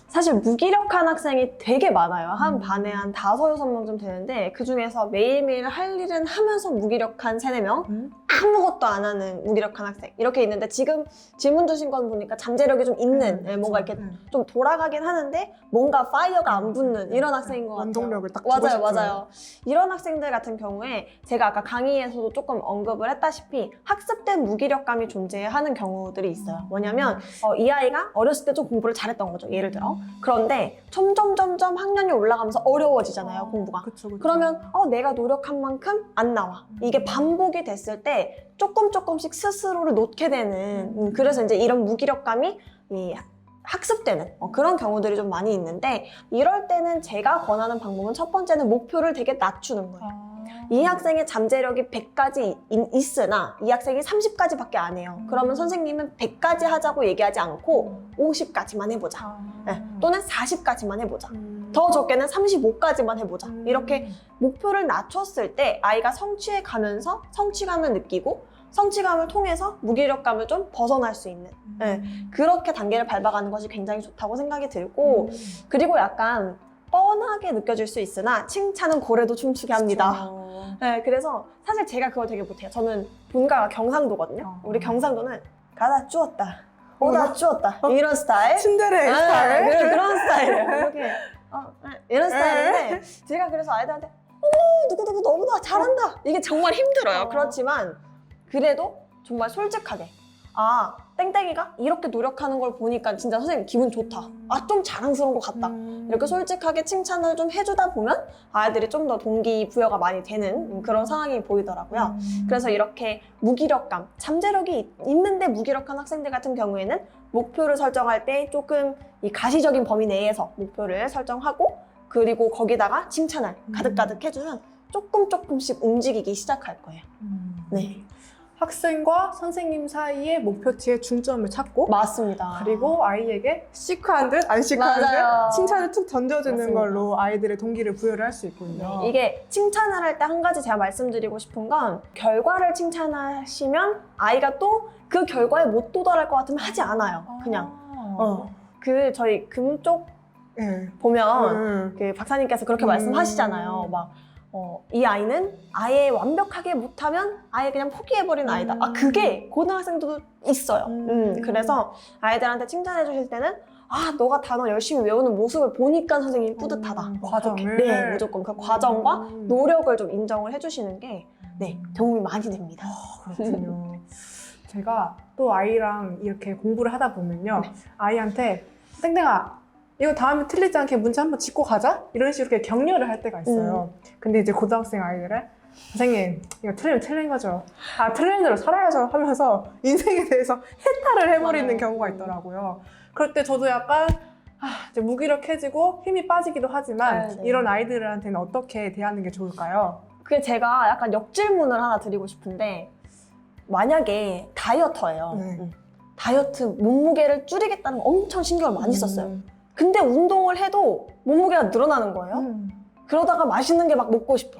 사실 무기력한 학생이 되게 많아요. 한 반에 한 5, 6명쯤 되는데, 그 중에서 매일매일 할 일은 하면서 무기력한 3, 4명? 아무것도 안 하는 무기력한 학생, 이렇게 있는데, 지금 질문 주신 건 보니까 잠재력이 좀 있는, 뭔가 이렇게 좀 돌아가긴 하는데 뭔가 파이어가 안 붙는 이런 학생인 것 같아요. 원동력을 딱 주고 싶은. 맞아요. 이런 학생들 같은 경우에 제가 아까 강의에서도 조금 언급을 했다시피 학습된 무기력감이 존재하는 경우들이 있어요. 뭐냐면 이 아이가 어렸을 때 좀 공부를 잘했던 거죠, 예를 들어. 그런데 점점 학년이 올라가면서 어려워지잖아요, 공부가. 그쵸. 그러면 내가 노력한 만큼 안 나와. 이게 반복이 됐을 때 조금씩 스스로를 놓게 되는, 그래서 이제 이런 무기력감이 학습되는 그런 경우들이 좀 많이 있는데, 이럴 때는 제가 권하는 방법은 첫 번째는 목표를 되게 낮추는 거예요. 이 학생의 잠재력이 100가지 있으나 이 학생이 30가지밖에 안 해요. 그러면 선생님은 100가지 하자고 얘기하지 않고 50까지만 해보자. 네, 또는 40까지만 해보자. 더 적게는 35까지만 해보자. 이렇게 목표를 낮췄을 때 아이가 성취해 가면서 성취감을 느끼고 성취감을 통해서 무기력감을 좀 벗어날 수 있는 네, 그렇게 단계를 밟아가는 것이 굉장히 좋다고 생각이 들고 그리고 약간 뻔하게 느껴질 수 있으나 칭찬은 고래도 춤추게 합니다. 네, 그래서 사실 제가 그걸 되게 못해요. 저는 본가가 경상도거든요. 우리 경상도는 가다 쭈었다, 오다 쭈었다 이런 스타일. 친데레 네, 스타일. 그런 스타일이에요. 이렇게 이런 스타일인데 제가 그래서 아이들한테 어머 누구누구 너무나 잘한다 이게 정말 힘들어요. 그렇지만 그래도 정말 솔직하게 아 땡땡이가 이렇게 노력하는 걸 보니까 진짜 선생님 기분 좋다. 아 좀 자랑스러운 것 같다. 이렇게 솔직하게 칭찬을 좀 해주다 보면 아이들이 좀 더 동기부여가 많이 되는 그런 상황이 보이더라고요. 그래서 이렇게 무기력감, 잠재력이 있는데 무기력한 학생들 같은 경우에는 목표를 설정할 때 조금 이 가시적인 범위 내에서 목표를 설정하고 그리고 거기다가 칭찬을 가득가득 해주면 조금씩 움직이기 시작할 거예요. 네. 학생과 선생님 사이의 목표치에 중점을 찾고 맞습니다. 그리고 아이에게 시크한 듯 안 시크한 맞아요. 듯 칭찬을 툭 던져주는 맞습니다. 걸로 아이들의 동기를 부여를 할 수 있군요. 네, 이게 칭찬을 할 때 한 가지 제가 말씀드리고 싶은 건 결과를 칭찬하시면 아이가 또 그 결과에 못 도달할 것 같으면 하지 않아요. 그냥 그 저희 금 쪽 네. 보면 그 박사님께서 그렇게 말씀하시잖아요. 막 이 아이는 아예 완벽하게 못하면 아예 그냥 포기해버린 아이다. 아 그게 고등학생도 있어요. 그래서 아이들한테 칭찬해 주실 때는 아 너가 단어 열심히 외우는 모습을 보니까 선생님이 뿌듯하다. 과정을 네, 무조건 그 과정과 노력을 좀 인정을 해주시는 게 네, 도움이 많이 됩니다. 그렇군요. 제가 또 아이랑 이렇게 공부를 하다 보면요. 네. 아이한테 땡땡아 이거 다음에 틀리지 않게 문제 한번 짚고 가자? 이런 식으로 이렇게 격려를 할 때가 있어요. 근데 이제 고등학생 아이들은 선생님 이거 틀리면 틀린 거죠. 아 틀린 대로 살아야죠 하면서 인생에 대해서 해탈을 해버리는 맞아요. 경우가 있더라고요. 그럴 때 저도 약간 이제 무기력해지고 힘이 빠지기도 하지만 네, 네. 이런 아이들한테는 어떻게 대하는 게 좋을까요? 그게 제가 약간 역질문을 하나 드리고 싶은데 만약에 다이어터예요. 다이어트 몸무게를 줄이겠다는 거 엄청 신경을 많이 썼어요. 근데 운동을 해도 몸무게가 늘어나는 거예요. 그러다가 맛있는 게 막 먹고 싶어.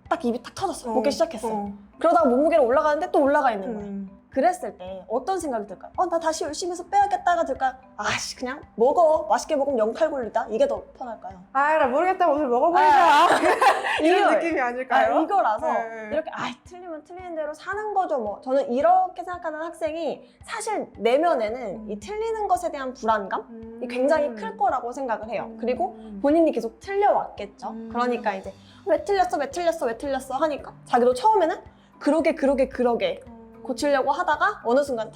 딱 입이 탁 터졌어. 먹기 시작했어. 그러다가 몸무게가 올라가는데 또 올라가 있는 거예요. 그랬을 때 어떤 생각이 들까요? 나 다시 열심히 해서 빼야겠다가 들까요? 아씨 그냥 먹어. 맛있게 먹으면 0칼로리다. 이게 더 편할까요? 나 모르겠다. 오늘 먹어버리자. 이런 느낌이 아닐까요? 이거라서 네. 이렇게 틀리면 틀리는 대로 사는 거죠 뭐. 저는 이렇게 생각하는 학생이 사실 내면에는 이 틀리는 것에 대한 불안감이 굉장히 클 거라고 생각을 해요. 그리고 본인이 계속 틀려왔겠죠. 그러니까 이제 왜 틀렸어 하니까 자기도 처음에는 그러게 고치려고 하다가 어느 순간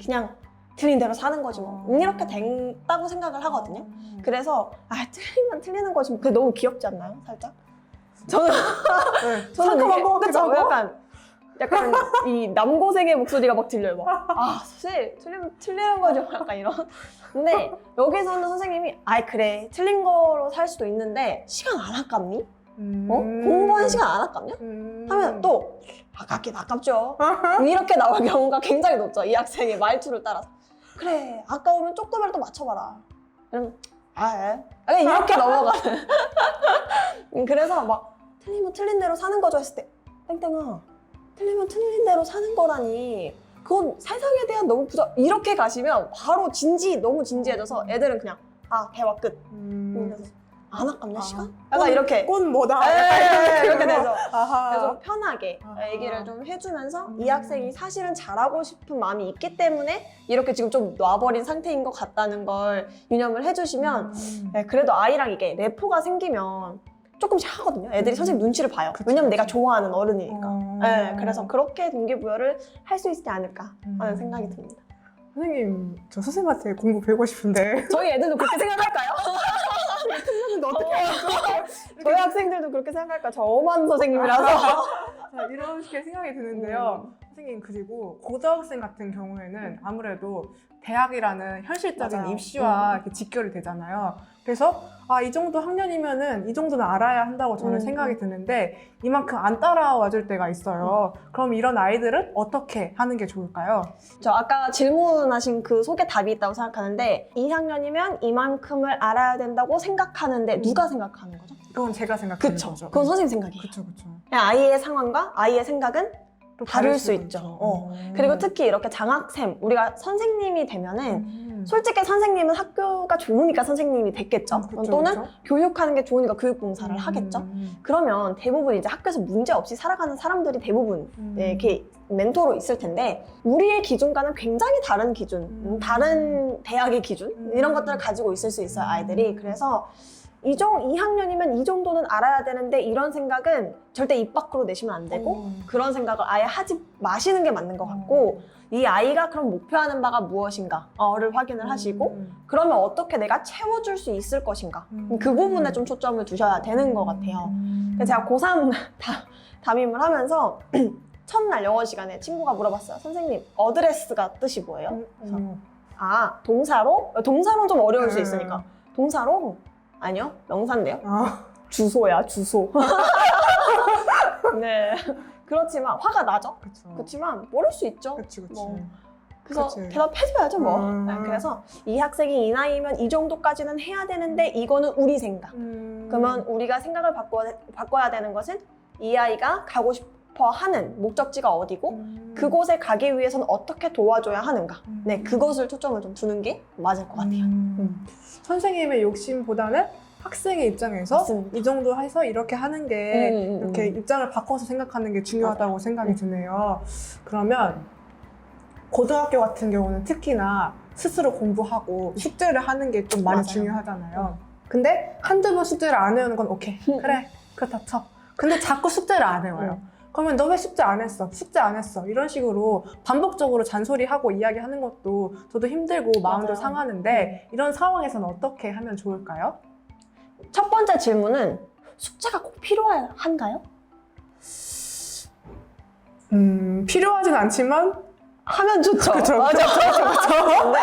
그냥 틀린 대로 사는 거지 뭐. 이렇게 된다고 생각을 하거든요. 그래서 틀리면 틀리는 거지 뭐. 그게 너무 귀엽지 않나요? 살짝? 저는 상큼한 거 같기도 그쵸? 하고. 약간 이 남고생의 목소리가 막 들려요. 막 사실 틀리면 틀리는 거죠. 약간 이런. 근데 여기서는 선생님이 그래 틀린 거로 살 수도 있는데 시간 안 아깝니? 공부하는 시간 안 아깝냐? 하면 또 아깝죠. 이렇게 나올 경우가 굉장히 높죠. 이 학생의 말투를 따라서. 그래 아까우면 조금이라도 맞춰봐라. 이러면 이렇게 넘어가는. 그래서 막 틀리면 틀린 대로 사는 거죠 했을 때 땡땡아 틀리면 틀린 대로 사는 거라니 그건 세상에 대한 너무 이렇게 가시면 바로 너무 진지해져서 애들은 그냥 대화 끝. 그래서 안 아깝냐 시간? 약간 이렇게 꽃 뭐다? 이렇게 되죠. 아하. 그래서 좀 편하게 얘기를 좀 해주면서 이 학생이 사실은 잘하고 싶은 마음이 있기 때문에 이렇게 지금 좀 놔버린 상태인 것 같다는 걸 유념을 해주시면 그래도 아이랑 이게 래포가 생기면 조금씩 하거든요. 애들이 선생님 눈치를 봐요. 왜냐면 내가 좋아하는 어른이니까. 그래서 그렇게 동기부여를 할 수 있지 않을까 하는 생각이 듭니다. 선생님, 저 선생님한테 공부 배우고 싶은데. 저희 애들도 그렇게 생각할까요? 틀렸는데 어떻게 알죠? 저희 학생들도 그렇게 생각할까요? 저 엄한 선생님이라서. 자, 이렇게 생각이 드는데요. 선생님, 그리고 고등학생 같은 경우에는 아무래도 대학이라는 현실적인 맞아요. 입시와 이렇게 직결이 되잖아요. 그래서 이 정도 학년이면은 이 정도는 알아야 한다고 저는 생각이 드는데 이만큼 안 따라와 줄 때가 있어요. 그럼 이런 아이들은 어떻게 하는 게 좋을까요? 저 아까 질문하신 그 속에 답이 있다고 생각하는데 2학년이면 이만큼을 알아야 된다고 생각하는데 누가 생각하는 거죠? 그건 제가 생각하는 그쵸. 거죠. 그건 선생님 생각이에요. 그쵸, 그쵸. 그냥 아이의 상황과 아이의 생각은 또 다를 수 수도 있죠. 그리고 특히 이렇게 장학생, 우리가 선생님이 되면은 솔직히 선생님은 학교가 좋으니까 선생님이 됐겠죠. 그쵸, 또는 그쵸. 교육하는 게 좋으니까 교육봉사를 하겠죠. 그러면 대부분 이제 학교에서 문제 없이 살아가는 사람들이 대부분 이렇게 멘토로 있을 텐데 우리의 기준과는 굉장히 다른 기준, 다른 대학의 기준 이런 것들을 가지고 있을 수 있어요, 아이들이. 그래서 2학년이면 이 정도는 알아야 되는데 이런 생각은 절대 입 밖으로 내시면 안 되고 그런 생각을 아예 하지 마시는 게 맞는 것 같고 이 아이가 그럼 목표하는 바가 무엇인가를 확인을 하시고 그러면 어떻게 내가 채워줄 수 있을 것인가 그 부분에 좀 초점을 두셔야 되는 것 같아요. 그래서 제가 고3 담임을 하면서 첫날 영어 시간에 친구가 물어봤어요. 선생님, 어드레스가 뜻이 뭐예요? 그래서 동사로? 동사로는 좀 어려울 수 있으니까 동사로? 아니요, 명사인데요. 주소야, 주소. 네. 그렇지만 화가 나죠. 그렇지만 모를 수 있죠. 그치. 그래서 그치. 대답해줘야죠, 뭐. 네, 그래서 이 학생이 이 나이면 이 정도까지는 해야 되는데 이거는 우리 생각. 그러면 우리가 생각을 바꿔야 되는 것은 이 아이가 가고 싶어 하는 목적지가 어디고 그곳에 가기 위해서는 어떻게 도와줘야 하는가. 네, 그것을 초점을 좀 두는 게 맞을 것 같아요. 선생님의 욕심보다는 학생의 입장에서 맞습니다. 이 정도 해서 이렇게 하는 게 이렇게 입장을 바꿔서 생각하는 게 중요하다고 생각이 드네요. 그러면 고등학교 같은 경우는 특히나 스스로 공부하고 숙제를 하는 게 좀 많이 맞아요. 중요하잖아요. 근데 한두 번 숙제를 안 해오는 건 오케이. 그래, 그렇다 쳐. 근데 자꾸 숙제를 안 해와요. 그러면 너 왜 숙제 안 했어? 숙제 안 했어. 이런 식으로 반복적으로 잔소리하고 이야기하는 것도 저도 힘들고 마음도 맞아요. 상하는데 이런 상황에서는 어떻게 하면 좋을까요? 첫 번째 질문은 숙제가 꼭 필요한가요? 필요하진 않지만 하면 좋죠. 그쵸, 맞아. 그쵸. 근데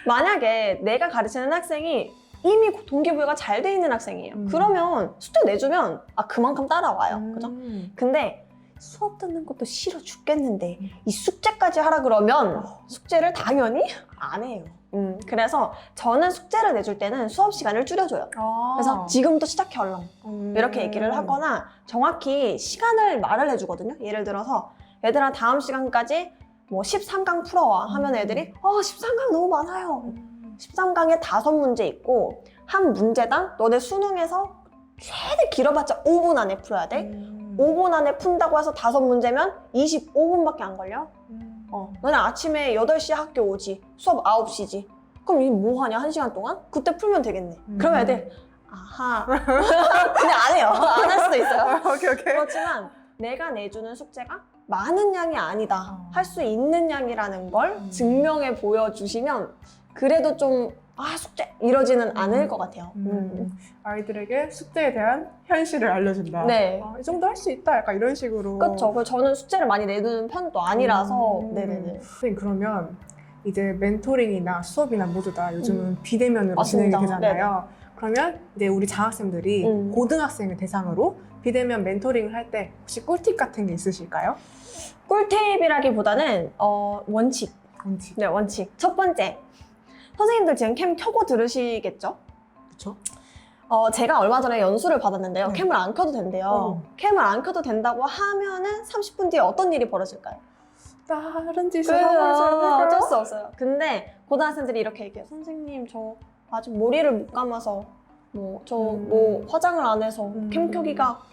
만약에 내가 가르치는 학생이 이미 동기부여가 잘 돼 있는 학생이에요. 그러면 숙제 내주면 그만큼 따라와요. 그죠? 근데 수업 듣는 것도 싫어 죽겠는데 이 숙제까지 하라 그러면 숙제를 당연히 안 해요. 그래서 저는 숙제를 내줄 때는 수업 시간을 줄여줘요. 그래서 지금부터 시작해 얼른 이렇게 얘기를 하거나 정확히 시간을 말을 해주거든요. 예를 들어서 얘들아 다음 시간까지 뭐 13강 풀어와 하면 애들이 13강 너무 많아요. 13강에 5문제 있고 한 문제당 너네 수능에서 최대 길어봤자 5분 안에 풀어야 돼. 5분 안에 푼다고 해서 5문제면 25분밖에 안 걸려. 너네 아침에 8시에 학교 오지. 수업 9시지. 그럼 이 뭐 하냐? 1시간 동안? 그때 풀면 되겠네. 그러면 애들 아하. 그냥 안 해요. 안 할 수도 있어요. 오케이. 그렇지만 내가 내주는 숙제가 많은 양이 아니다. 할 수 있는 양이라는 걸 증명해 보여주시면 그래도 좀 숙제 이러지는 않을 것 같아요. 아이들에게 숙제에 대한 현실을 알려준다. 네. 이 정도 할 수 있다. 약간 이런 식으로. 그렇죠. 저는 숙제를 많이 내두는 편도 아니라서. 네네네. 선생님, 그러면 이제 멘토링이나 수업이나 모두 다 요즘은 비대면으로 맞습니다. 진행이 되잖아요. 그러면 이제 우리 장학생들이 고등학생을 대상으로 비대면 멘토링을 할 때 혹시 꿀팁 같은 게 있으실까요? 꿀팁이라기보다는 원칙. 원칙. 네, 원칙. 첫 번째. 선생님들 지금 캠 켜고 들으시겠죠? 그렇죠. 제가 얼마 전에 연수를 받았는데요. 네. 캠을 안 켜도 된대요. 캠을 안 켜도 된다고 하면은 30분 뒤에 어떤 일이 벌어질까요? 다른 짓을 하고 있어요. 어쩔 수 없어요. 근데 고등학생들이 이렇게 얘기해요. 선생님, 저 아직 머리를 못 감아서 뭐 화장을 안 해서 캠 켜기가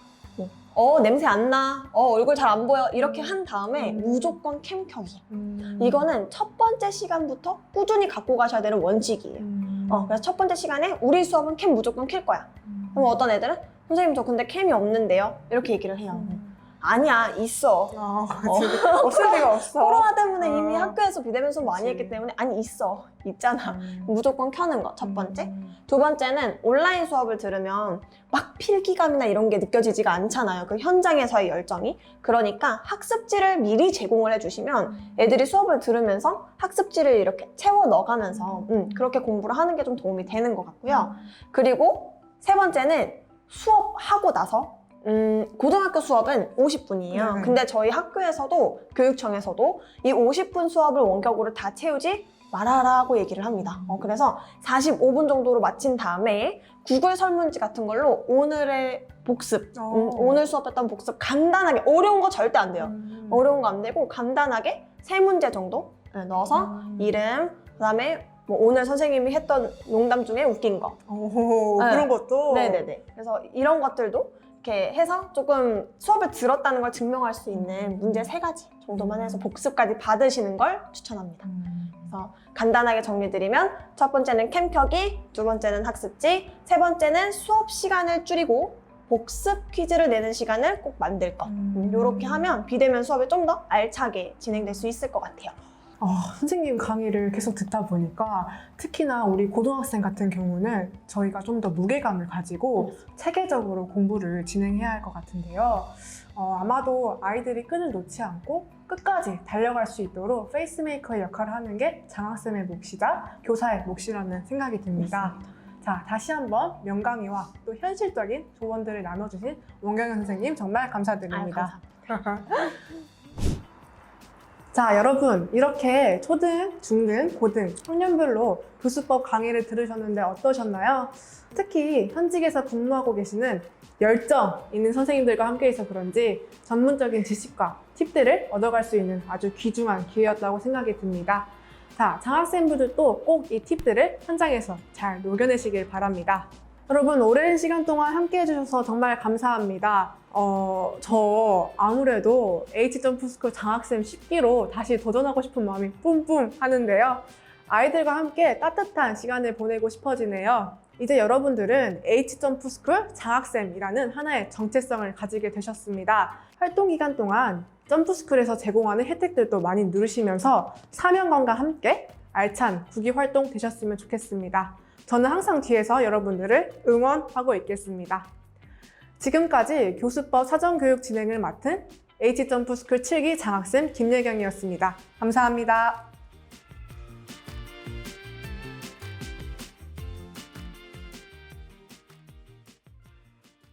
냄새 안 나, 얼굴 잘 안 보여 이렇게 한 다음에 무조건 캠 켜기. 이거는 첫 번째 시간부터 꾸준히 갖고 가셔야 되는 원칙이에요. 그래서 첫 번째 시간에 우리 수업은 캠 무조건 켤 거야. 그럼 어떤 애들은 선생님 저 근데 캠이 없는데요? 이렇게 얘기를 해요. 아니야, 있어. 그치. 없을 리가 없어. 코로나 때문에 이미 어. 학교에서 비대면 수업 많이 그치. 했기 때문에 아니 있어. 있잖아. 무조건 켜는 거 첫 번째. 음. 두 번째는 온라인 수업을 들으면 막 필기감이나 이런 게 느껴지지가 않잖아요. 그 현장에서의 열정이. 그러니까 학습지를 미리 제공을 해주시면 애들이 수업을 들으면서 학습지를 이렇게 채워 넣어가면서 그렇게 공부를 하는 게 좀 도움이 되는 것 같고요. 그리고 세 번째는 수업하고 나서 고등학교 수업은 50분이에요. 네. 근데 저희 학교에서도 교육청에서도 이 50분 수업을 원격으로 다 채우지 말아라고 얘기를 합니다. 그래서 45분 정도로 마친 다음에 구글 설문지 같은 걸로 오늘의 복습, 오늘 수업했던 복습 간단하게, 어려운 거 절대 안 돼요. 어려운 거 안 되고 간단하게 3문제 정도 넣어서 이름, 그다음에 뭐 오늘 선생님이 했던 농담 중에 웃긴 거. 네. 그런 것도? 네네네. 그래서 이런 것들도 이렇게 해서 조금 수업을 들었다는 걸 증명할 수 있는 문제 3가지 정도만 해서 복습까지 받으시는 걸 추천합니다. 그래서 간단하게 정리드리면 첫 번째는 캠 켜기, 두 번째는 학습지, 세 번째는 수업 시간을 줄이고 복습 퀴즈를 내는 시간을 꼭 만들 것. 이렇게 하면 비대면 수업이 좀 더 알차게 진행될 수 있을 것 같아요. 선생님 강의를 계속 듣다 보니까 특히나 우리 고등학생 같은 경우는 저희가 좀 더 무게감을 가지고 체계적으로 공부를 진행해야 할 것 같은데요. 아마도 아이들이 끈을 놓지 않고 끝까지 달려갈 수 있도록 페이스메이커의 역할을 하는 게 장학생의 몫이자 교사의 몫이라는 생각이 듭니다. 자, 다시 한번 명강의와 또 현실적인 조언들을 나눠주신 원경현 선생님 정말 감사드립니다. 자, 여러분 이렇게 초등, 중등, 고등, 학년별로 교수법 강의를 들으셨는데 어떠셨나요? 특히 현직에서 근무하고 계시는 열정 있는 선생님들과 함께해서 그런지 전문적인 지식과 팁들을 얻어갈 수 있는 아주 귀중한 기회였다고 생각이 듭니다. 자, 장학생분들도 꼭 이 팁들을 현장에서 잘 녹여내시길 바랍니다. 여러분, 오랜 시간 동안 함께 해주셔서 정말 감사합니다. 저 아무래도 H점프스쿨 장학생 10기로 다시 도전하고 싶은 마음이 뿜뿜 하는데요. 아이들과 함께 따뜻한 시간을 보내고 싶어지네요. 이제 여러분들은 H점프스쿨 장학생이라는 하나의 정체성을 가지게 되셨습니다. 활동 기간 동안 점프스쿨에서 제공하는 혜택들도 많이 누리시면서 사명감과 함께 알찬 구기 활동 되셨으면 좋겠습니다. 저는 항상 뒤에서 여러분들을 응원하고 있겠습니다. 지금까지 교수법 사전교육 진행을 맡은 H점프스쿨 7기 장학생 김예경이었습니다. 감사합니다.